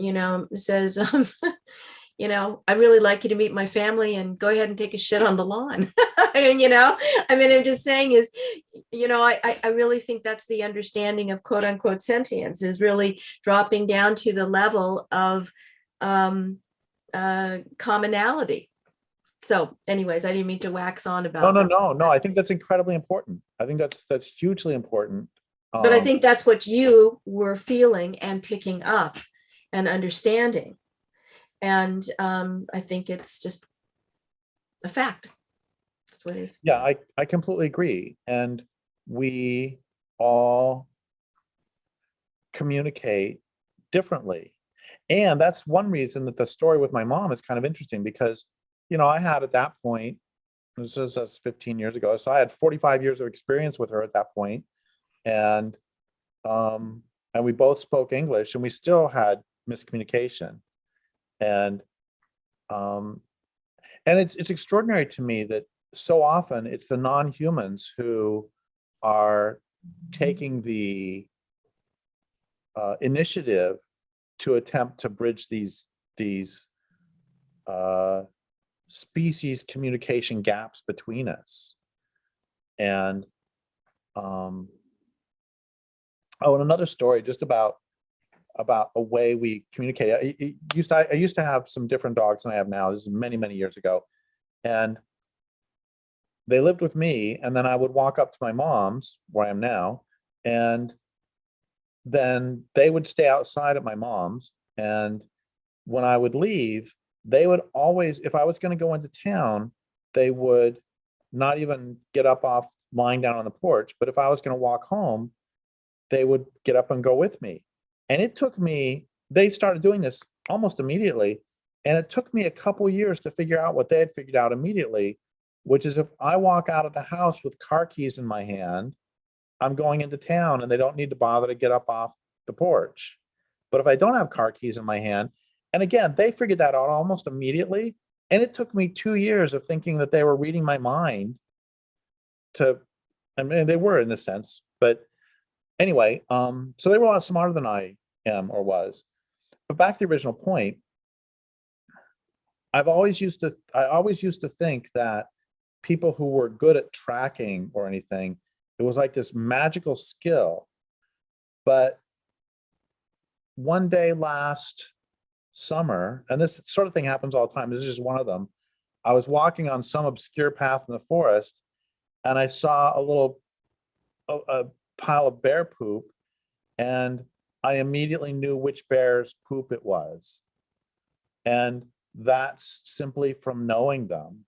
says, I really like you to meet my family and go ahead and take a shit on the lawn. And, I'm just saying is, I really think that's the understanding of quote unquote sentience, is really dropping down to the level of commonality. So anyways, I didn't mean to wax on about that. No. I think that's incredibly important. I think that's hugely important. But I think that's what you were feeling and picking up and understanding. And I think it's just a fact. That's what it is. Yeah, I completely agree. And we all communicate differently. And that's one reason that the story with my mom is kind of interesting, because, I had at that point, this is 15 years ago, so I had 45 years of experience with her at that point. And we both spoke English, and we still had miscommunication. And it's extraordinary to me that so often it's the non-humans who are taking the initiative to attempt to bridge these species communication gaps between us. And and another story just about a way we communicate. I used to have some different dogs than I have now. This is many, many years ago. And they lived with me, and then I would walk up to my mom's, where I am now, and then they would stay outside at my mom's. And when I would leave, they would always, if I was going to go into town, they would not even get up off lying down on the porch. But if I was going to walk home, they would get up and go with me. And it took me, they started doing this almost immediately. And it took me a couple years to figure out what they had figured out immediately, which is if I walk out of the house with car keys in my hand, I'm going into town and they don't need to bother to get up off the porch. But if I don't have car keys in my hand, and again, they figured that out almost immediately. And it took me 2 years of thinking that they were reading my mind I mean, they were in a sense, but anyway, so they were a lot smarter than I am or was. But back to the original point, I always used to think that people who were good at tracking or anything, it was like this magical skill. But one day last summer, and this sort of thing happens all the time, this is just one of them. I was walking on some obscure path in the forest, and I saw a pile of bear poop, and I immediately knew which bear's poop it was. And that's simply from knowing them.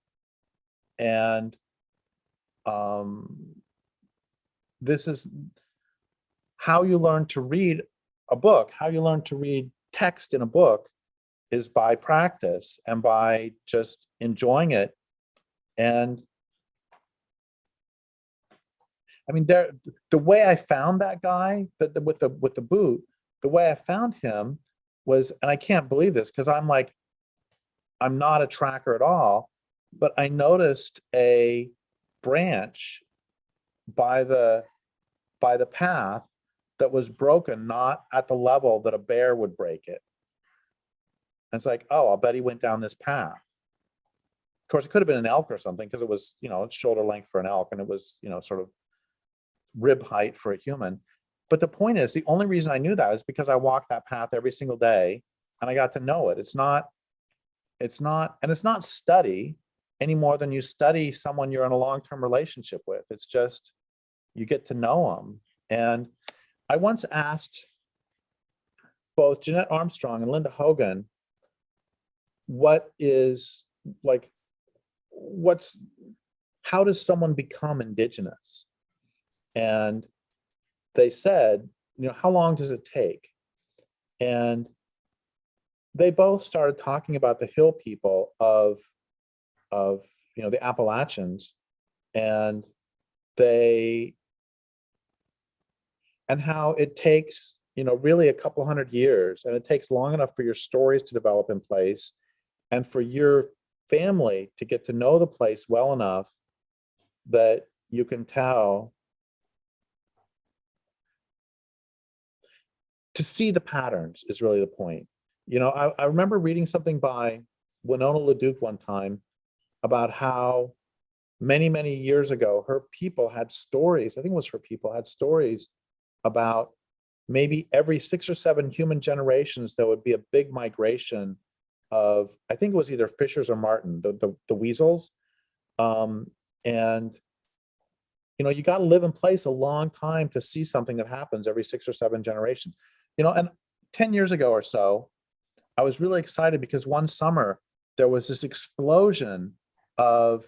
And this is how you learn to read a book, how you learn to read text in a book is by practice and by just enjoying it. And I mean, the way I found that guy with the boot, the way I found him was, and I can't believe this because I'm not a tracker at all, but I noticed a branch by the path that was broken, not at the level that a bear would break it. And it's like, oh, I'll bet he went down this path. Of course, it could have been an elk or something because it was, it's shoulder length for an elk, and it was, sort of rib height for a human. But the point is, the only reason I knew that is because I walked that path every single day and I got to know it. It's not study any more than you study someone you're in a long-term relationship with. It's just, you get to know them. And I once asked both Jeanette Armstrong and Linda Hogan, how does someone become indigenous? And they said, how long does it take? And they both started talking about the hill people of the Appalachians, and how it takes, really a couple hundred years, and it takes long enough for your stories to develop in place and for your family to get to know the place well enough that you can tell, to see the patterns is really the point. You know, I remember reading something by Winona LaDuke one time about how many years ago, her people had stories, I think it was her people, had stories about maybe every 6 or 7 human generations, there would be a big migration of, I think it was either fishers or marten, the weasels. And, you know, you got to live in place a long time to see something that happens every 6 or 7 generations. You know, and 10 years ago or so, I was really excited because one summer there was this explosion of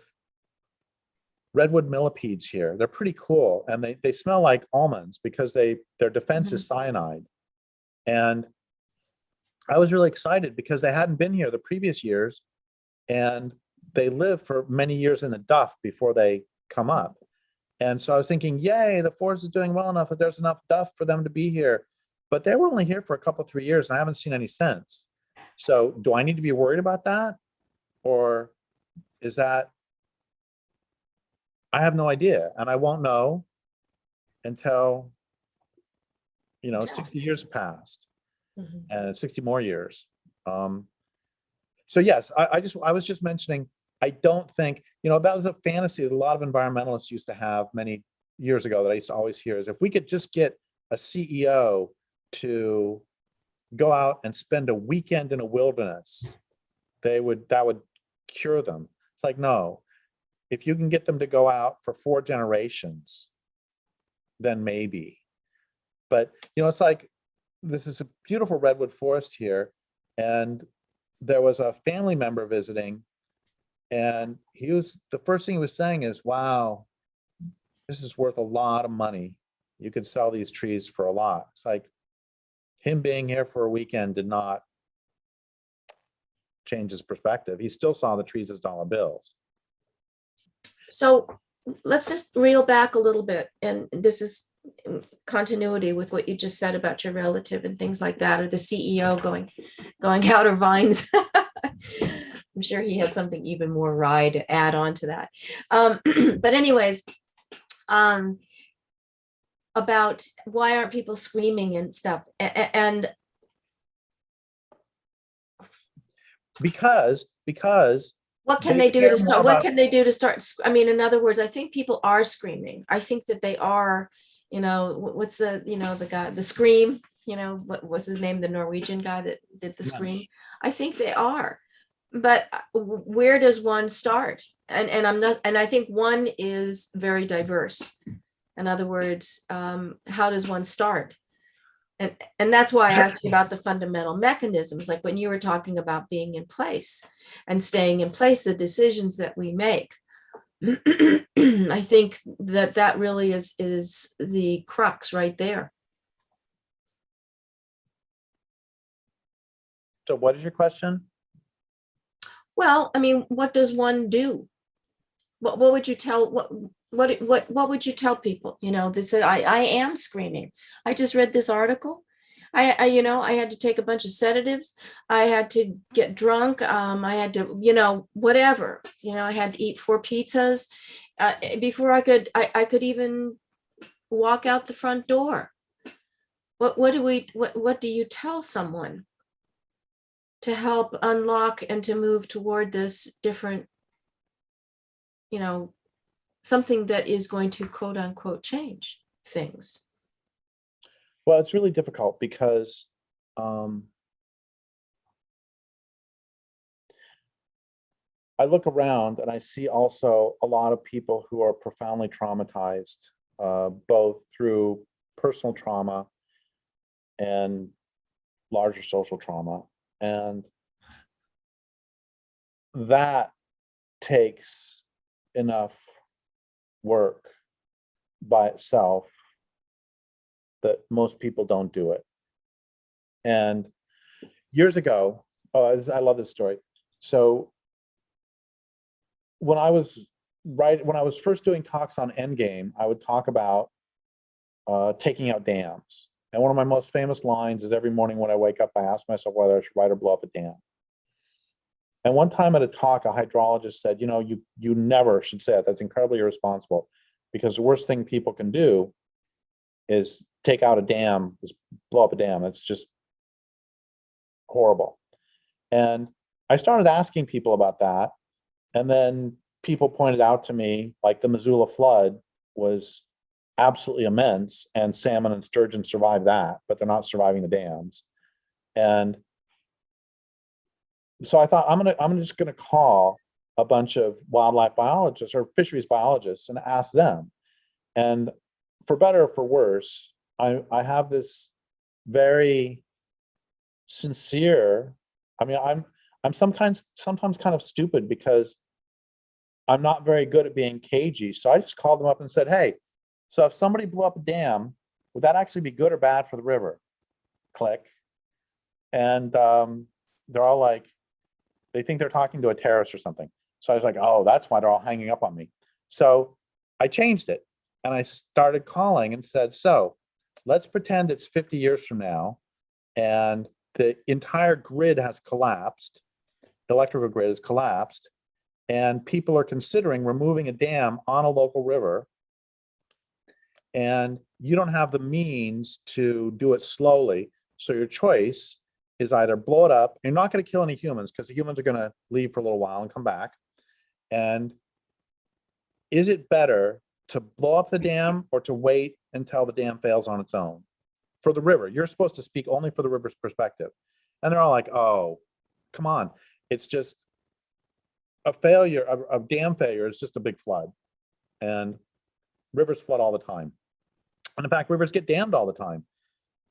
redwood millipedes here. They're pretty cool, and they smell like almonds because their defense is cyanide. And I was really excited because they hadn't been here the previous years, and they live for many years in the duff before they come up. And so I was thinking, yay, the forest is doing well enough that there's enough duff for them to be here. But they were only here for a couple, 3 years, and I haven't seen any since. So do I need to be worried about that? Or is that, I have no idea, and I won't know until, you know, 60 years have passed, and 60 more years. So yes, I was just mentioning, I don't think, you know, that was a fantasy that a lot of environmentalists used to have many years ago that I used to always hear, is if we could just get a CEO to go out and spend a weekend in a wilderness, that would cure them. It's like, no, if you can get them to go out for 4 generations, then maybe. But, you know, it's like, this is a beautiful redwood forest here, and there was a family member visiting, and the first thing he was saying is, wow, this is worth a lot of money. You could sell these trees for a lot. It's like, him being here for a weekend did not change his perspective. He still saw the trees as dollar bills. So let's just reel back a little bit. And this is in continuity with what you just said about your relative and things like that, or the CEO going out or vines. I'm sure he had something even more wry to add on to that. But anyways, about why aren't people screaming and stuff, and because what can they do to start? What can they do to start? I mean, in other words, I think people are screaming. I think that they are, you know, what's the, you know, the guy, the scream, you know, what was his name? The Norwegian guy that did the scream. I think they are, but where does one start? And I'm not, and I think one is very diverse. In other words, how does one start? And that's why I asked you about the fundamental mechanisms, like when you were talking about being in place and staying in place, the decisions that we make. I think that really is the crux right there. So what is your question? Well, I mean, what does one do? What would you tell, what would you tell people? You know, they said, I am screaming. I just read this article. I you know, I had to take a bunch of sedatives. I had to get drunk. I had to, you know, whatever, you know, I had to eat 4 pizzas before I could even walk out the front door. What do you tell someone to help unlock and to move toward this different, you know, something that is going to quote unquote change things? Well, it's really difficult because I look around and I see also a lot of people who are profoundly traumatized, both through personal trauma and larger social trauma. And that takes enough work by itself that most people don't do it. And years ago, I love this story. So when I was first doing talks on Endgame, I would talk about taking out dams. And one of my most famous lines is, every morning when I wake up, I ask myself whether I should write or blow up a dam. And one time at a talk, a hydrologist said, you know, you never should say that. That's incredibly irresponsible, because the worst thing people can do is take out a dam, is blow up a dam. It's just horrible. And I started asking people about that. And then people pointed out to me, like the Missoula flood was absolutely immense, and salmon and sturgeon survived that, but they're not surviving the dams. And so I thought I'm just gonna call a bunch of wildlife biologists or fisheries biologists and ask them. And for better or for worse, I have this very sincere, I mean, I'm sometimes kind of stupid because I'm not very good at being cagey. So I just called them up and said, hey, so if somebody blew up a dam, would that actually be good or bad for the river? Click. And they're all like, they think they're talking to a terrorist or something. So I was like, oh, that's why they're all hanging up on me. So I changed it and I started calling and said, so let's pretend it's 50 years from now and the entire grid has collapsed. The electrical grid has collapsed and people are considering removing a dam on a local river. And you don't have the means to do it slowly. So your choice is either blow it up. You're not going to kill any humans because the humans are going to leave for a little while and come back. And is it better to blow up the dam or to wait until the dam fails on its own? For the river, you're supposed to speak only for the river's perspective. And they're all like, oh, come on. It's just a failure, a dam failure is just a big flood. And rivers flood all the time. And in fact, rivers get dammed all the time.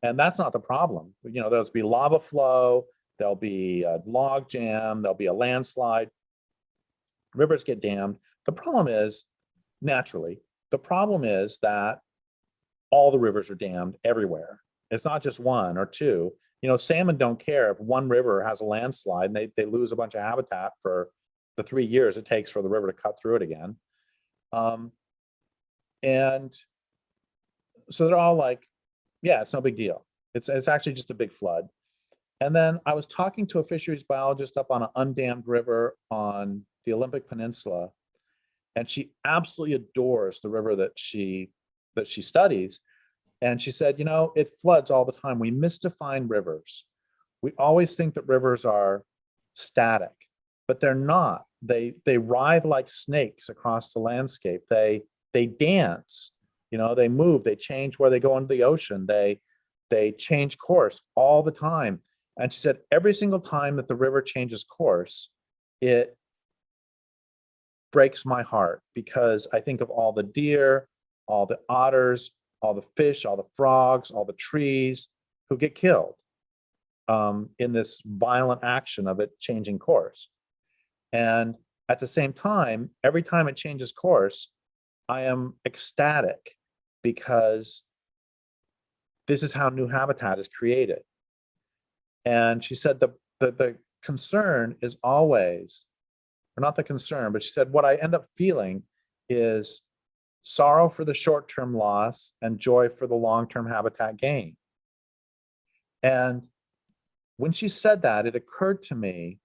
And that's not the problem. You know, there'll be lava flow, there'll be a log jam, there'll be a landslide. Rivers get dammed. The problem is, naturally, the problem is that all the rivers are dammed everywhere. It's not just one or two. You know, salmon don't care if one river has a landslide and they lose a bunch of habitat for the 3 years it takes for the river to cut through it again. And so they're all like, yeah, it's no big deal. It's actually just a big flood. And then I was talking to a fisheries biologist up on an undammed river on the Olympic Peninsula, and she absolutely adores the river that she studies. And she said, you know, it floods all the time. We misdefine rivers. We always think that rivers are static, but they're not. They writhe like snakes across the landscape. They dance, you know, they move, they change where they go into the ocean. They change course all the time. And she said, every single time that the river changes course, it breaks my heart because I think of all the deer, all the otters, all the fish, all the frogs, all the trees who get killed in this violent action of it changing course. And at the same time, every time it changes course, I am ecstatic because this is how new habitat is created. And she said the concern is always, or not the concern, but she said what I end up feeling is sorrow for the short-term loss and joy for the long-term habitat gain. And when she said that, it occurred to me,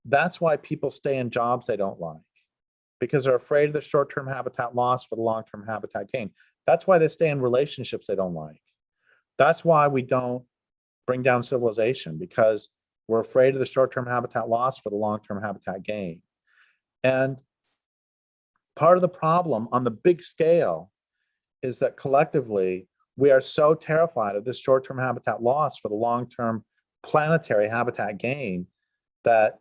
that's why people stay in jobs they don't like, because they're afraid of the short-term habitat loss for the long-term habitat gain. That's why they stay in relationships they don't like. That's why we don't bring down civilization, because we're afraid of the short-term habitat loss for the long-term habitat gain. And part of the problem on the big scale is that collectively, we are so terrified of this short-term habitat loss for the long-term planetary habitat gain that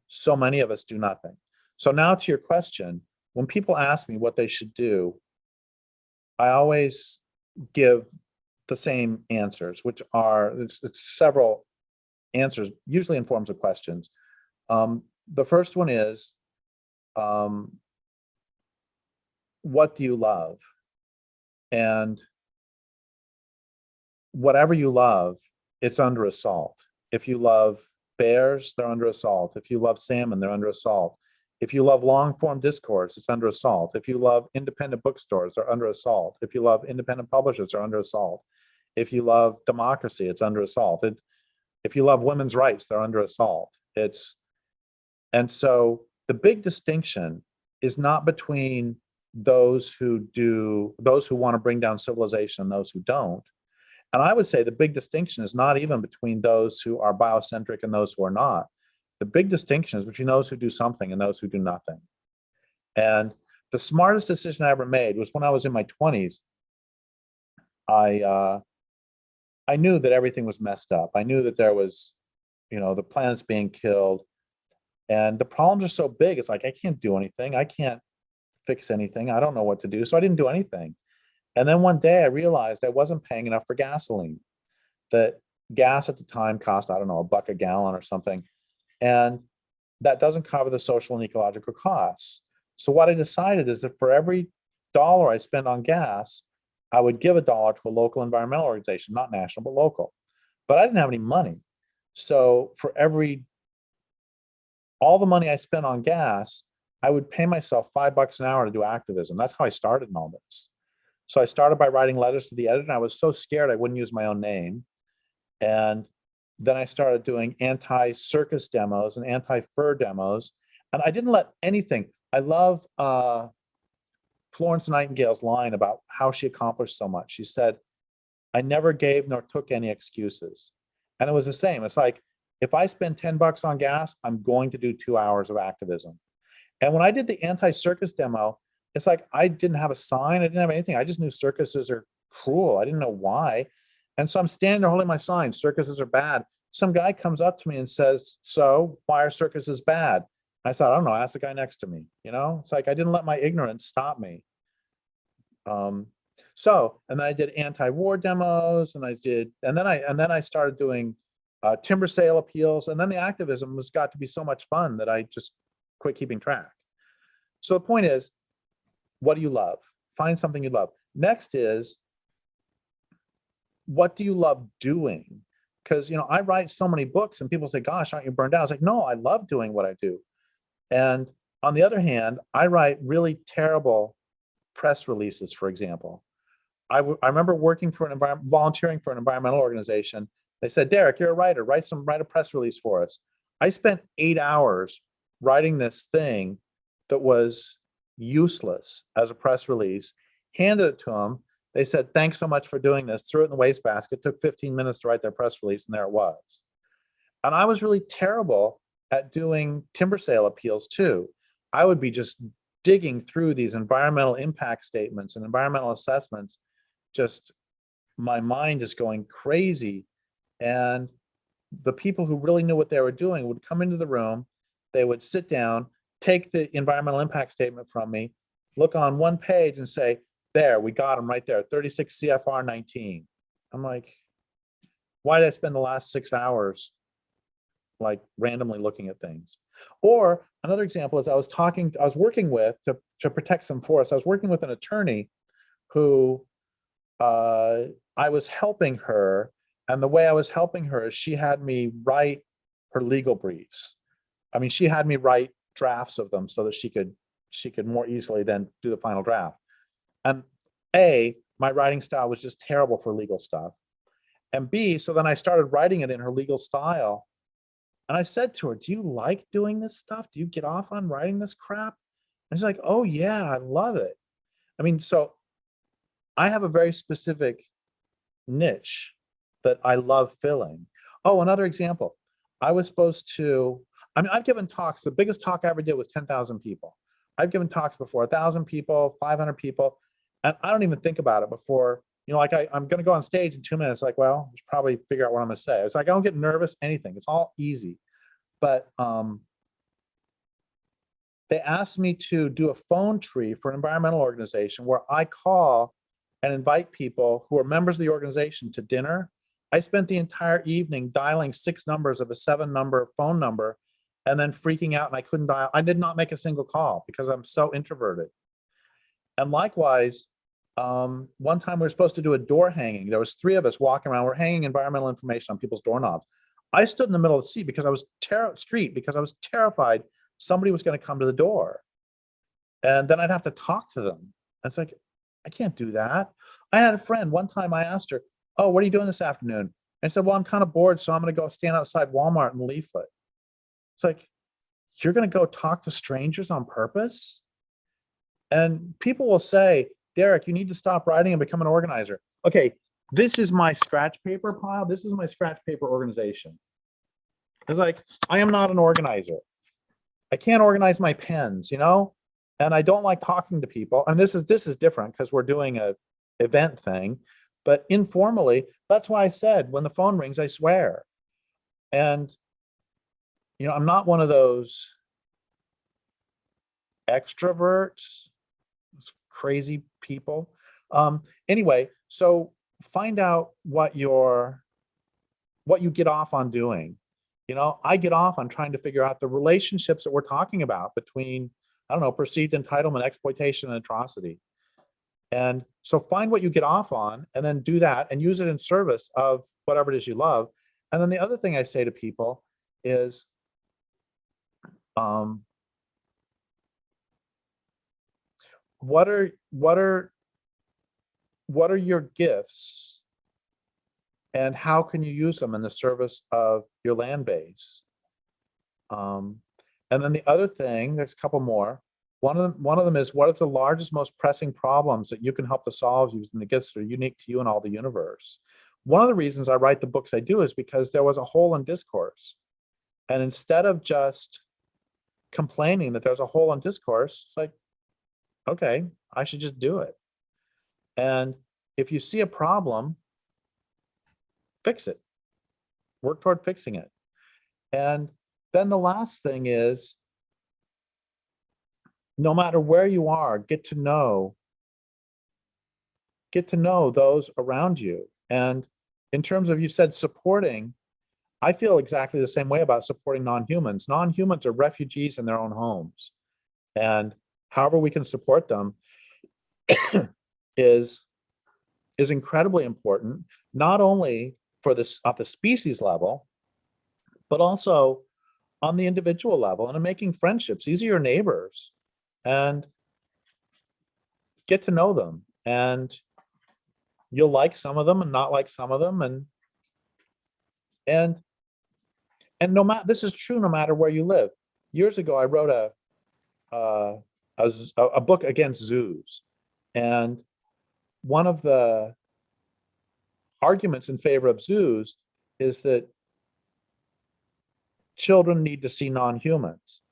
so many of us do nothing. So now to your question, when people ask me what they should do, I always give the same answers, which are it's several answers, usually in forms of questions. The first one is, what do you love? And whatever you love, it's under assault. If you love bears, they're under assault. If you love salmon, they're under assault. If you love long form discourse, it's under assault. If you love independent bookstores, they're under assault. If you love independent publishers, they're under assault. If you love democracy, it's under assault. If you love women's rights, they're under assault. And so the big distinction is not between those who want to bring down civilization and those who don't. And I would say the big distinction is not even between those who are biocentric and those who are not. The big distinction is between those who do something and those who do nothing. And the smartest decision I ever made was when I was in my 20s. I knew that everything was messed up. I knew that there was, the planet's being killed. And the problems are so big, it's like, I can't do anything. I can't fix anything. I don't know what to do. So I didn't do anything. And then one day I realized I wasn't paying enough for gasoline. That gas at the time cost, I don't know, $1 a gallon or something. And that doesn't cover the social and ecological costs. So what I decided is that for every dollar I spend on gas, I would give $1 to a local environmental organization, not national, but local. But I didn't have any money. So for all the money I spent on gas, I would pay myself $5 an hour to do activism. That's how I started in all this. So I started by writing letters to the editor, and I was so scared I wouldn't use my own name. And then I started doing anti-circus demos and anti-fur demos. And I didn't let anything. I love Florence Nightingale's line about how she accomplished so much. She said, "I never gave nor took any excuses." And it was the same. It's like, if I spend $10 on gas, I'm going to do 2 hours of activism. And when I did the anti-circus demo, it's like, I didn't have a sign. I didn't have anything. I just knew circuses are cruel. I didn't know why. And so I'm standing there holding my sign, circuses are bad. Some guy comes up to me and says, "So why are circuses bad?" I said, "I don't know, ask the guy next to me." It's like, I didn't let my ignorance stop me. And then I did anti-war demos, and then I started doing timber sale appeals. And then the activism got to be so much fun that I just quit keeping track. So the point is, what do you love? Find something you love. Next is, what do you love doing? Because, I write so many books and people say, "Gosh, aren't you burned out?" I was like, no, I love doing what I do. And on the other hand, I write really terrible press releases, for example. I remember volunteering for an environmental organization. They said, "Derek, you're a writer, write a press release for us." I spent 8 hours writing this thing that was useless as a press release, handed it to them. They said, "Thanks so much for doing this," threw it in the wastebasket, took 15 minutes to write their press release, and there it was. And I was really terrible at doing timber sale appeals too. I would be just digging through these environmental impact statements and environmental assessments. Just, my mind is going crazy. And the people who really knew what they were doing would come into the room, they would sit down, take the environmental impact statement from me, look on one page and say, "There, we got them right there, 36 CFR 19. I'm like, why did I spend the last 6 hours like randomly looking at things? Or another example is I was working with, to protect some forests, I was working with an attorney who I was helping her. And the way I was helping her is she had me write her legal briefs. I mean, she had me write drafts of them so that she could more easily then do the final draft. And A, my writing style was just terrible for legal stuff. And B, so then I started writing it in her legal style. And I said to her, "Do you like doing this stuff? Do you get off on writing this crap?" And she's like, "Oh yeah, I love it." I mean, so I have a very specific niche that I love filling. Oh, another example. I've given talks. The biggest talk I ever did was 10,000 people. I've given talks before, 1,000 people, 500 people, and I don't even think about it before, I'm going to go on stage in 2 minutes. Like, well, I should probably figure out what I'm going to say. It's like, I don't get nervous, anything. It's all easy. But they asked me to do a phone tree for an environmental organization where I call and invite people who are members of the organization to dinner. I spent the entire evening dialing 6 numbers of a 7-number phone number and then freaking out, and I couldn't dial. I did not make a single call because I'm so introverted. And likewise, one time we were supposed to do a door hanging. There was 3 of us walking around. We're hanging environmental information on people's doorknobs. I stood in the middle of the street because I was terrified somebody was going to come to the door. And then I'd have to talk to them. It's like, I can't do that. I had a friend, one time I asked her, "Oh, what are you doing this afternoon?" And I said, "Well, I'm kind of bored, so I'm going to go stand outside Walmart and leaflet." It's like, you're going to go talk to strangers on purpose? And people will say, Derek, you need to stop writing and become an organizer. Okay, this is my scratch paper pile. This is my scratch paper organization. It's like, I am not an organizer. I can't organize my pens, you know? And I don't like talking to people. And this is different because we're doing a event thing, but informally, that's why I said when the phone rings, I swear. And, you know, I'm not one of those extroverts, crazy people. Anyway, so find out what you get off on doing. You know, I get off on trying to figure out the relationships that we're talking about between, I don't know, perceived entitlement, exploitation, and atrocity. And so find what you get off on and then do that and use it in service of whatever it is you love. And then the other thing I say to people is, what are your gifts and how can you use them in the service of your land base? And then the other thing, there's a couple more. One of them is, what are the largest, most pressing problems that you can help to solve using the gifts that are unique to you and all the universe? One of the reasons I write the books I do is because there was a hole in discourse. And instead of just complaining that there's a hole in discourse, it's like, okay, I should just do it. And if you see a problem, fix it. Work toward fixing it. And then the last thing is, no matter where you are, get to know those around you. And in terms of, you said supporting, I feel exactly the same way about supporting non-humans. Non-humans are refugees in their own homes. And however we can support them is incredibly important, not only for this at the species level, but also on the individual level and in making friendships. These are your neighbors, and get to know them. And you'll like some of them and not like some of them. And no matter, this is true no matter where you live. Years ago, I wrote a book against zoos. And one of the arguments in favor of zoos is that children need to see non-humans.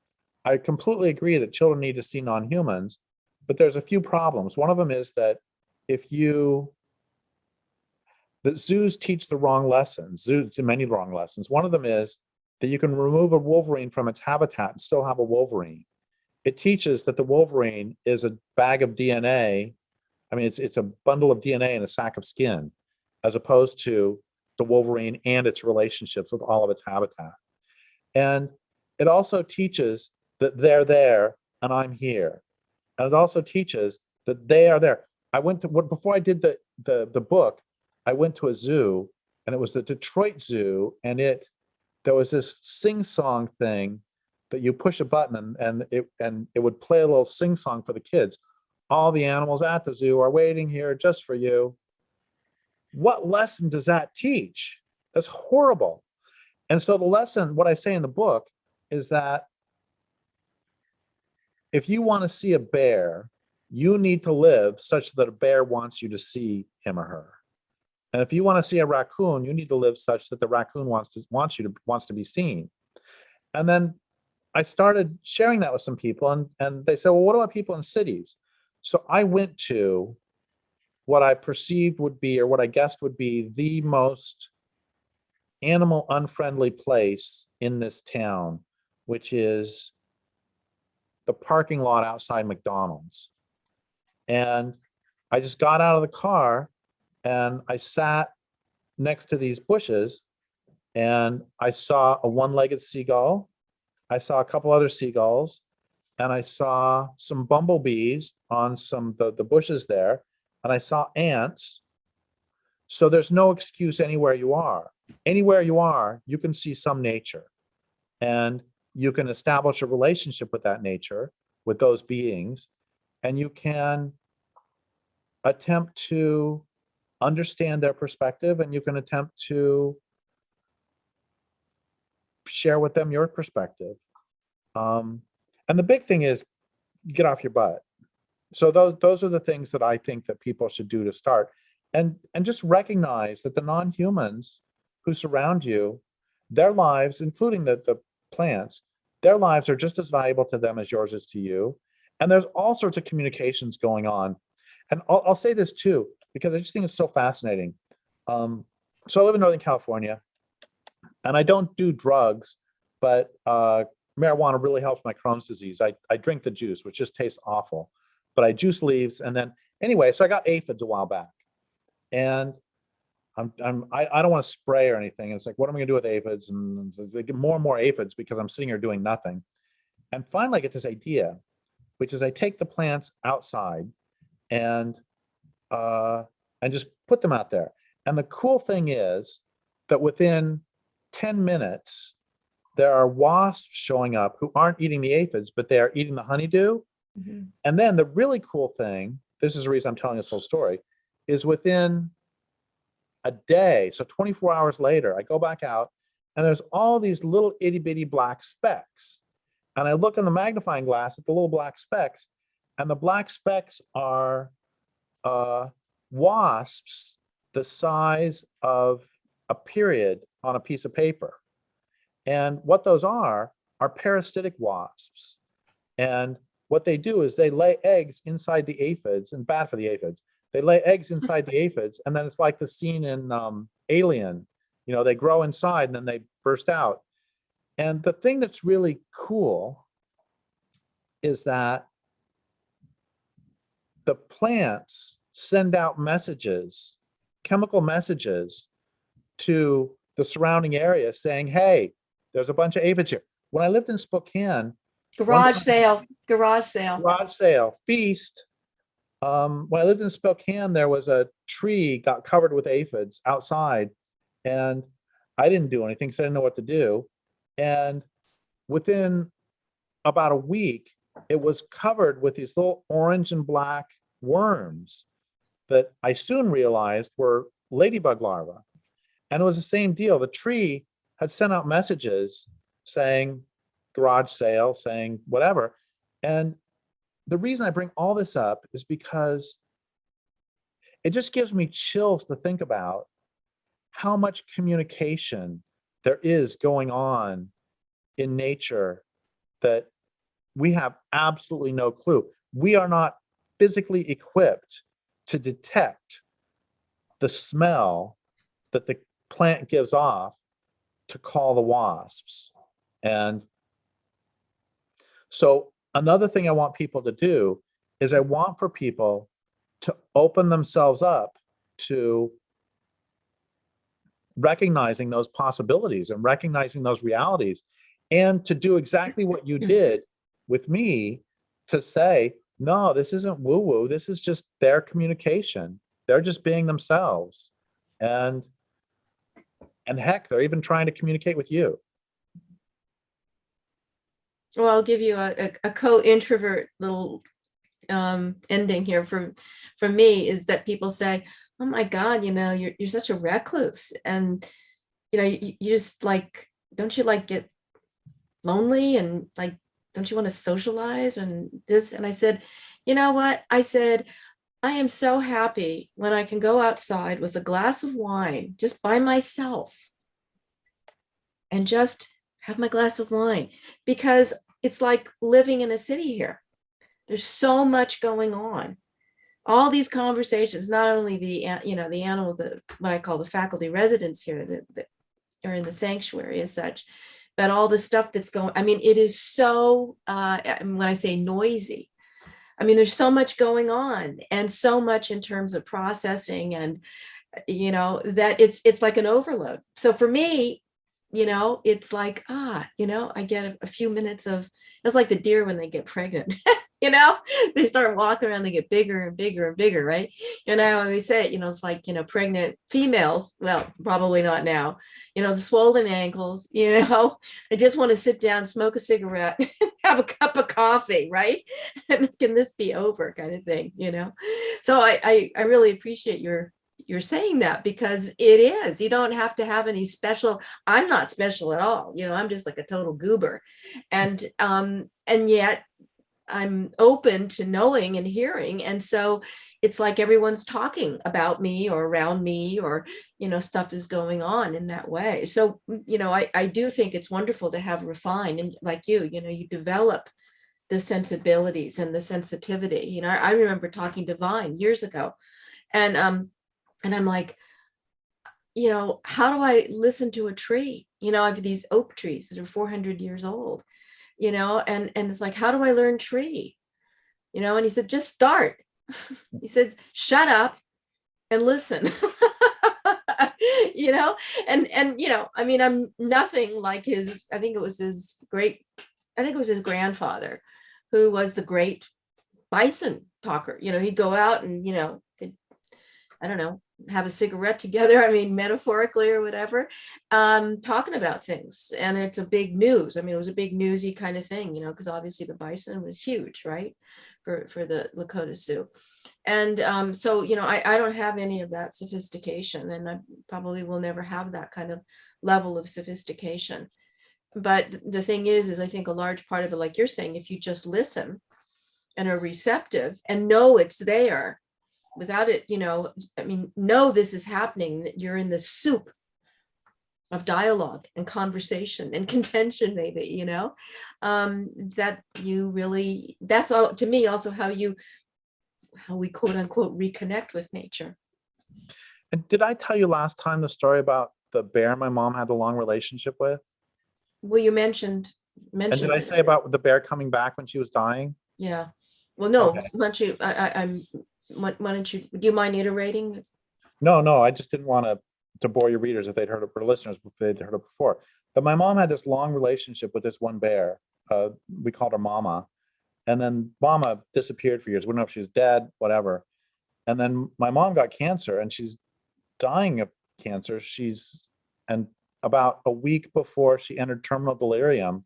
I completely agree that children need to see non-humans, but there's a few problems. One of them is that that zoos teach the wrong lessons, zoos do many wrong lessons. One of them is that you can remove a wolverine from its habitat and still have a wolverine. It teaches that the wolverine is a bag of DNA. I mean, it's a bundle of DNA in a sack of skin, as opposed to the wolverine and its relationships with all of its habitat. And it also teaches that they're there and I'm here. And it also teaches that they are there. Before I did the book, I went to a zoo, and it was the Detroit Zoo, and there was this sing-song thing that you push a button and it would play a little sing-song for the kids. All the animals at the zoo are waiting here just for you. What lesson does that teach? That's horrible. And so the lesson, what I say in the book, is that if you want to see a bear, you need to live such that a bear wants you to see him or her. And if you want to see a raccoon, you need to live such that the raccoon wants to be seen. And then I started sharing that with some people, and they said, well, what about people in cities? So I went to what I perceived would be, or what I guessed would be, the most animal unfriendly place in this town, which is the parking lot outside McDonald's. And I just got out of the car and I sat next to these bushes, and I saw a one-legged seagull. I saw a couple other seagulls, and I saw some bumblebees on the bushes there, and I saw ants. So there's no excuse anywhere you are. Anywhere you are, you can see some nature, and you can establish a relationship with that nature, with those beings, and you can attempt to understand their perspective, and you can attempt to share with them your perspective. And the big thing is, get off your butt. So those are the things that I think that people should do to start, and just recognize that the non-humans who surround you, their lives, including the plants, their lives are just as valuable to them as yours is to you. And there's all sorts of communications going on. And I'll say this too, because I just think it's so fascinating. So I live in Northern California, and I don't do drugs, but marijuana really helps my Crohn's disease. I drink the juice, which just tastes awful, but I juice leaves. And then anyway, so I got aphids a while back, and I don't want to spray or anything. And it's like, what am I gonna do with aphids? And they get more and more aphids because I'm sitting here doing nothing. And finally I get this idea, which is I take the plants outside and just put them out there. And the cool thing is that within 10 minutes, there are wasps showing up who aren't eating the aphids, but they are eating the honeydew. Mhm. And then the really cool thing, this is the reason I'm telling this whole story, is within a day, so 24 hours later, I go back out and there's all these little itty bitty black specks. And I look in the magnifying glass at the little black specks, and the black specks are wasps the size of a period on a piece of paper. And what those are parasitic wasps. And what they do is they lay eggs inside the aphids, and bad for the aphids. They lay eggs inside the aphids, and then it's like the scene in Alien. You know, they grow inside and then they burst out. And the thing that's really cool is that the plants send out messages, chemical messages, to the surrounding area saying, hey, there's a bunch of aphids here. When I lived in Spokane, Garage sale, garage sale. feast. When I lived in Spokane, there was a tree got covered with aphids outside, and I didn't do anything because I didn't know what to do. And within about a week, it was covered with these little orange and black worms that I soon realized were ladybug larvae. And it was the same deal. The tree had sent out messages saying garage sale, saying whatever. And the reason I bring all this up is because it just gives me chills to think about how much communication there is going on in nature that we have absolutely no clue. We are not physically equipped to detect the smell that the plant gives off to call the wasps. And so another thing I want people to do is I want for people to open themselves up to recognizing those possibilities and recognizing those realities, and to do exactly what you did with me, to say, no, this isn't woo-woo. This is just their communication. They're just being themselves. And heck, they're even trying to communicate with you. Well, I'll give you a co-introvert little ending here from me, is that people say, oh my God, you're such a recluse. And, you just like, don't you like get lonely, and like, don't you want to socialize and this? And I said, you know what? I said, I am so happy when I can go outside with a glass of wine just by myself and just have my glass of wine, because it's like living in a city here. There's so much going on. All these conversations, not only the animal, what I call the faculty residents here that are in the sanctuary as such, but all the stuff that's going, I mean, it is so, when I say noisy, I mean, there's so much going on, and so much in terms of processing, and, that it's like an overload. So for me, it's like, I get a few minutes of, it's like the deer when they get pregnant, they start walking around, they get bigger and bigger and bigger, right? And I always say, it's like, pregnant females, well, probably not now, the swollen ankles, they just want to sit down, smoke a cigarette, have a cup of coffee, right? And can this be over, kind of thing, So I really appreciate you're saying that, because it is, you don't have to have any special, I'm not special at all, I'm just like a total goober. And yet I'm open to knowing and hearing. And so it's like everyone's talking about me or around me, or, stuff is going on in that way. So, I do think it's wonderful to have refined, and like you develop the sensibilities and the sensitivity. I remember talking to Vine years ago, and I'm like, how do I listen to a tree? I have these oak trees that are 400 years old, and it's like, how do I learn tree? And he said, just start. He said, shut up and listen. I mean, I'm nothing like I think it was his grandfather who was the great bison talker. He'd go out and, I don't know, have a cigarette together, I mean, metaphorically or whatever, talking about things. And it's a big news. I mean, it was a big newsy kind of thing, because obviously the bison was huge, right, for the Lakota Sioux. And so, I don't have any of that sophistication, and I probably will never have that kind of level of sophistication. But the thing is I think a large part of it, like you're saying, if you just listen and are receptive and know it's there, without it, know this is happening, that you're in the soup of dialogue and conversation and contention, maybe, that you really, that's all to me also how we quote unquote reconnect with nature. And did I tell you last time the story about the bear my mom had a long relationship with? Well, you mentioned And did I say about the bear coming back when she was dying? Yeah. Well, no, Okay. why don't you, why don't you, do you mind iterating? No, I just didn't want to bore your readers if they'd heard it, or listeners if they'd heard it before. But my mom had this long relationship with this one bear. We called her Mama. And then Mama disappeared for years. We don't know if she's dead, whatever. And then my mom got cancer, and she's dying of cancer. And about a week before she entered terminal delirium,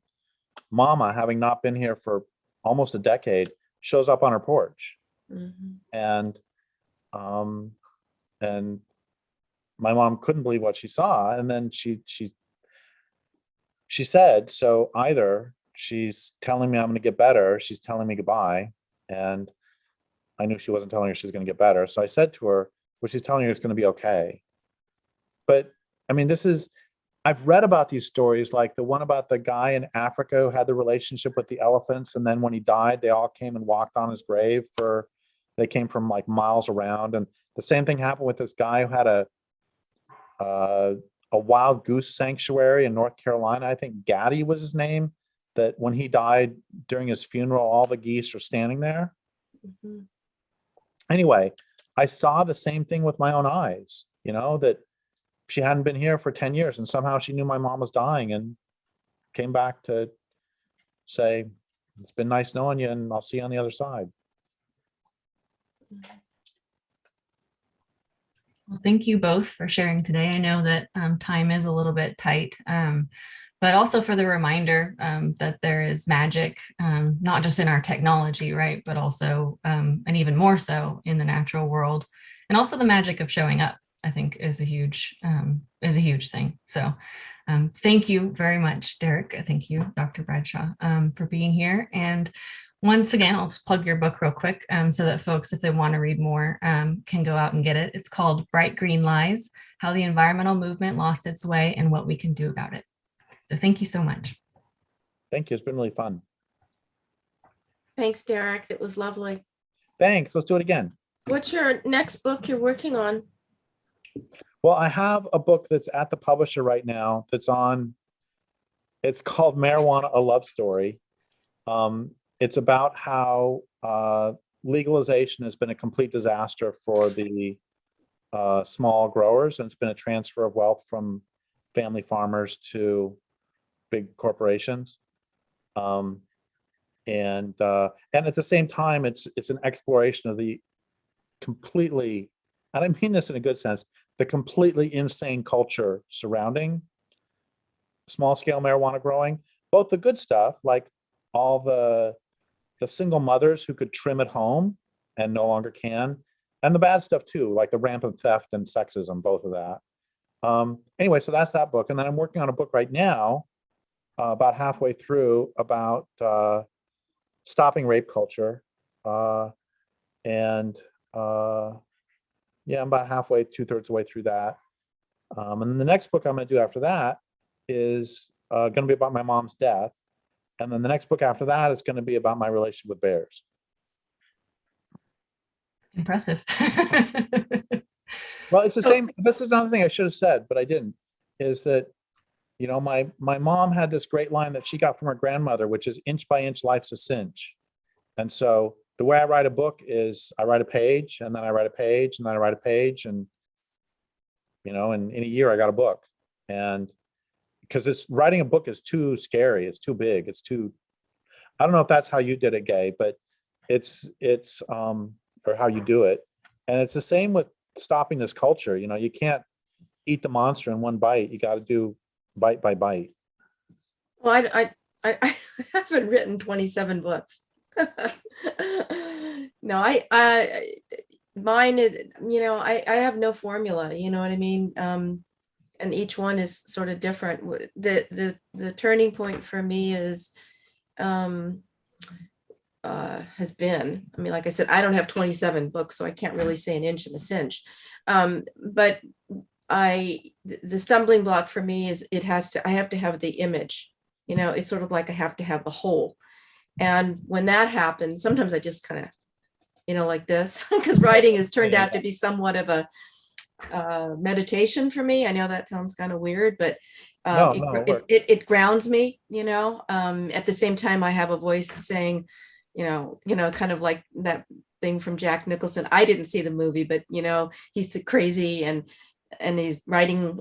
Mama, having not been here for almost a decade, shows up on her porch. Mm-hmm. And my mom couldn't believe what she saw. And then she said, so either she's telling me I'm going to get better, or she's telling me goodbye. And I knew she wasn't telling her she was going to get better. So I said to her, well, she's telling her it's going to be okay. But I mean, I've read about these stories, like the one about the guy in Africa who had the relationship with the elephants. And then when he died, they all came and walked on his grave they came from like miles around. And the same thing happened with this guy who had a wild goose sanctuary in North Carolina. I think Gaddy was his name, that when he died during his funeral, all the geese are standing there. Mm-hmm. Anyway, I saw the same thing with my own eyes, that she hadn't been here for 10 years and somehow she knew my mom was dying and came back to say, it's been nice knowing you and I'll see you on the other side. Well, thank you both for sharing today. I know that time is a little bit tight, but also for the reminder that there is magic, not just in our technology, right, but also, and even more so in the natural world, and also the magic of showing up, I think is a huge thing. So thank you very much, Derek. Thank you, Dr. Bradshaw, for being here. And once again, I'll just plug your book real quick so that folks, if they want to read more, can go out and get it. It's called Bright Green Lies: How the Environmental Movement Lost Its Way and What We Can Do About It. So thank you so much. Thank you. It's been really fun. Thanks, Derek. It was lovely. Thanks. Let's do it again. What's your next book you're working on? Well, I have a book that's at the publisher right now it's called Marijuana, a Love Story. It's about how legalization has been a complete disaster for the small growers, and it's been a transfer of wealth from family farmers to big corporations. And at the same time, it's an exploration of the completely, and I mean this in a good sense, the completely insane culture surrounding small scale marijuana growing, both the good stuff, like all the single mothers who could trim at home and no longer can, and the bad stuff too, like the rampant theft and sexism, both of that. Anyway, so that's that book. And then I'm working on a book right now, about halfway through, about stopping rape culture. And yeah, I'm about halfway, 2/3 of the way through that. And then the next book I'm going to do after that is going to be about my mom's death. And then the next book after that is going to be about my relationship with bears. Impressive. Well, it's the same. This is another thing I should have said, but I didn't, is that, you know, my mom had this great line that she got from her grandmother, which is inch by inch, life's a cinch. And so the way I write a book is I write a page and then I write a page and then I write a page, and, you know, and in a year I got a book. And because writing a book is too scary. It's too big. It's too, I don't know if that's how you did it, Gay, but it's or how you do it. And it's the same with stopping this culture. You know, you can't eat the monster in one bite. You got to do bite by bite. Well, I haven't written 27 books. No, mine is, you know, I have no formula, you know what I mean? And each one is sort of different. The turning point for me is, has been, I mean, like I said, I don't have 27 books, so I can't really say an inch and a cinch. But the stumbling block for me is I have to have the image, you know, it's sort of like I have to have the whole. And when that happens, sometimes I just kind of, you know, like this, because writing has turned out to be somewhat of a meditation for me. I know that sounds kind of weird, but it grounds me, you know. At the same time, I have a voice saying, you know, kind of like that thing from Jack Nicholson. I didn't see the movie, but, you know, he's crazy and he's writing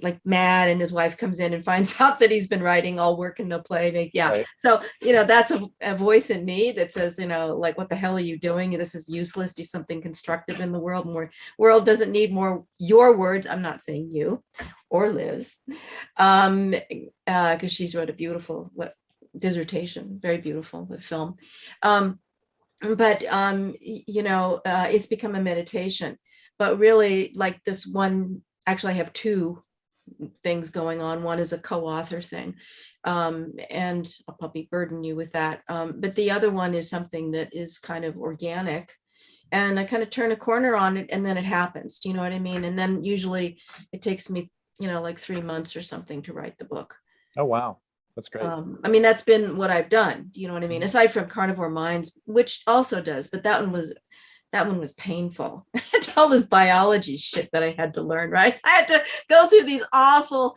like mad, and his wife comes in and finds out that he's been writing all work and no play. Yeah. Right. So, you know, that's a voice in me that says, you know, like, what the hell are you doing? This is useless. Do something constructive in the world. World doesn't need more your words. I'm not saying you or Liz, because she's wrote a beautiful dissertation, very beautiful with film. But you know, it's become a meditation. But really, like this one, actually I have two things going on. One is a co-author thing, and I'll probably burden you with that. But the other one is something that is kind of organic, and I kind of turn a corner on it and then it happens. Do you know what I mean? And then usually it takes me, you know, like 3 months or something to write the book. Oh, wow. That's great. I mean, that's been what I've done. Do you know what I mean? Aside from Carnivore Minds, which also does, but that one was painful. It's all this biology shit that I had to learn, right? I had to go through these awful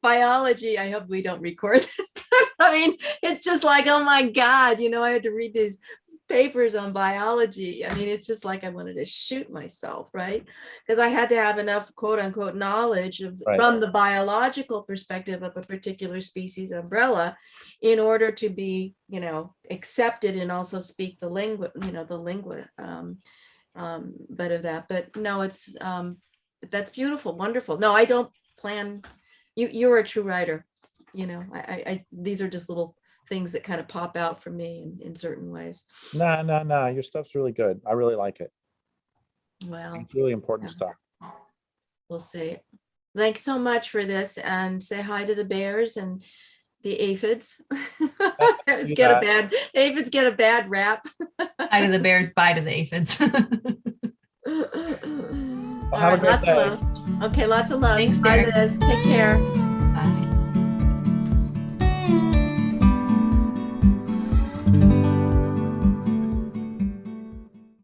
biology. I hope we don't record this. I mean, it's just like, oh my God, you know, I had to read these papers on biology. I mean, it's just like I wanted to shoot myself, right? Because I had to have enough quote unquote knowledge from the biological perspective of a particular species umbrella in order to be, you know, accepted and also speak the lingua, you know, the lingua, but of that. But no, it's that's beautiful, wonderful. No, I don't plan. You're a true writer. You know, I these are just little things that kind of pop out for me in certain ways. No. Your stuff's really good. I really like it. Well, it's really important stuff. We'll see. Thanks so much for this, and say hi to the bears and the aphids. Aphids get a bad rap. Hi to the bears, bye to the aphids. Well, all right, lots of love. Okay, lots of love. Thanks, Bye, Derek. Liz. Take care. Bye.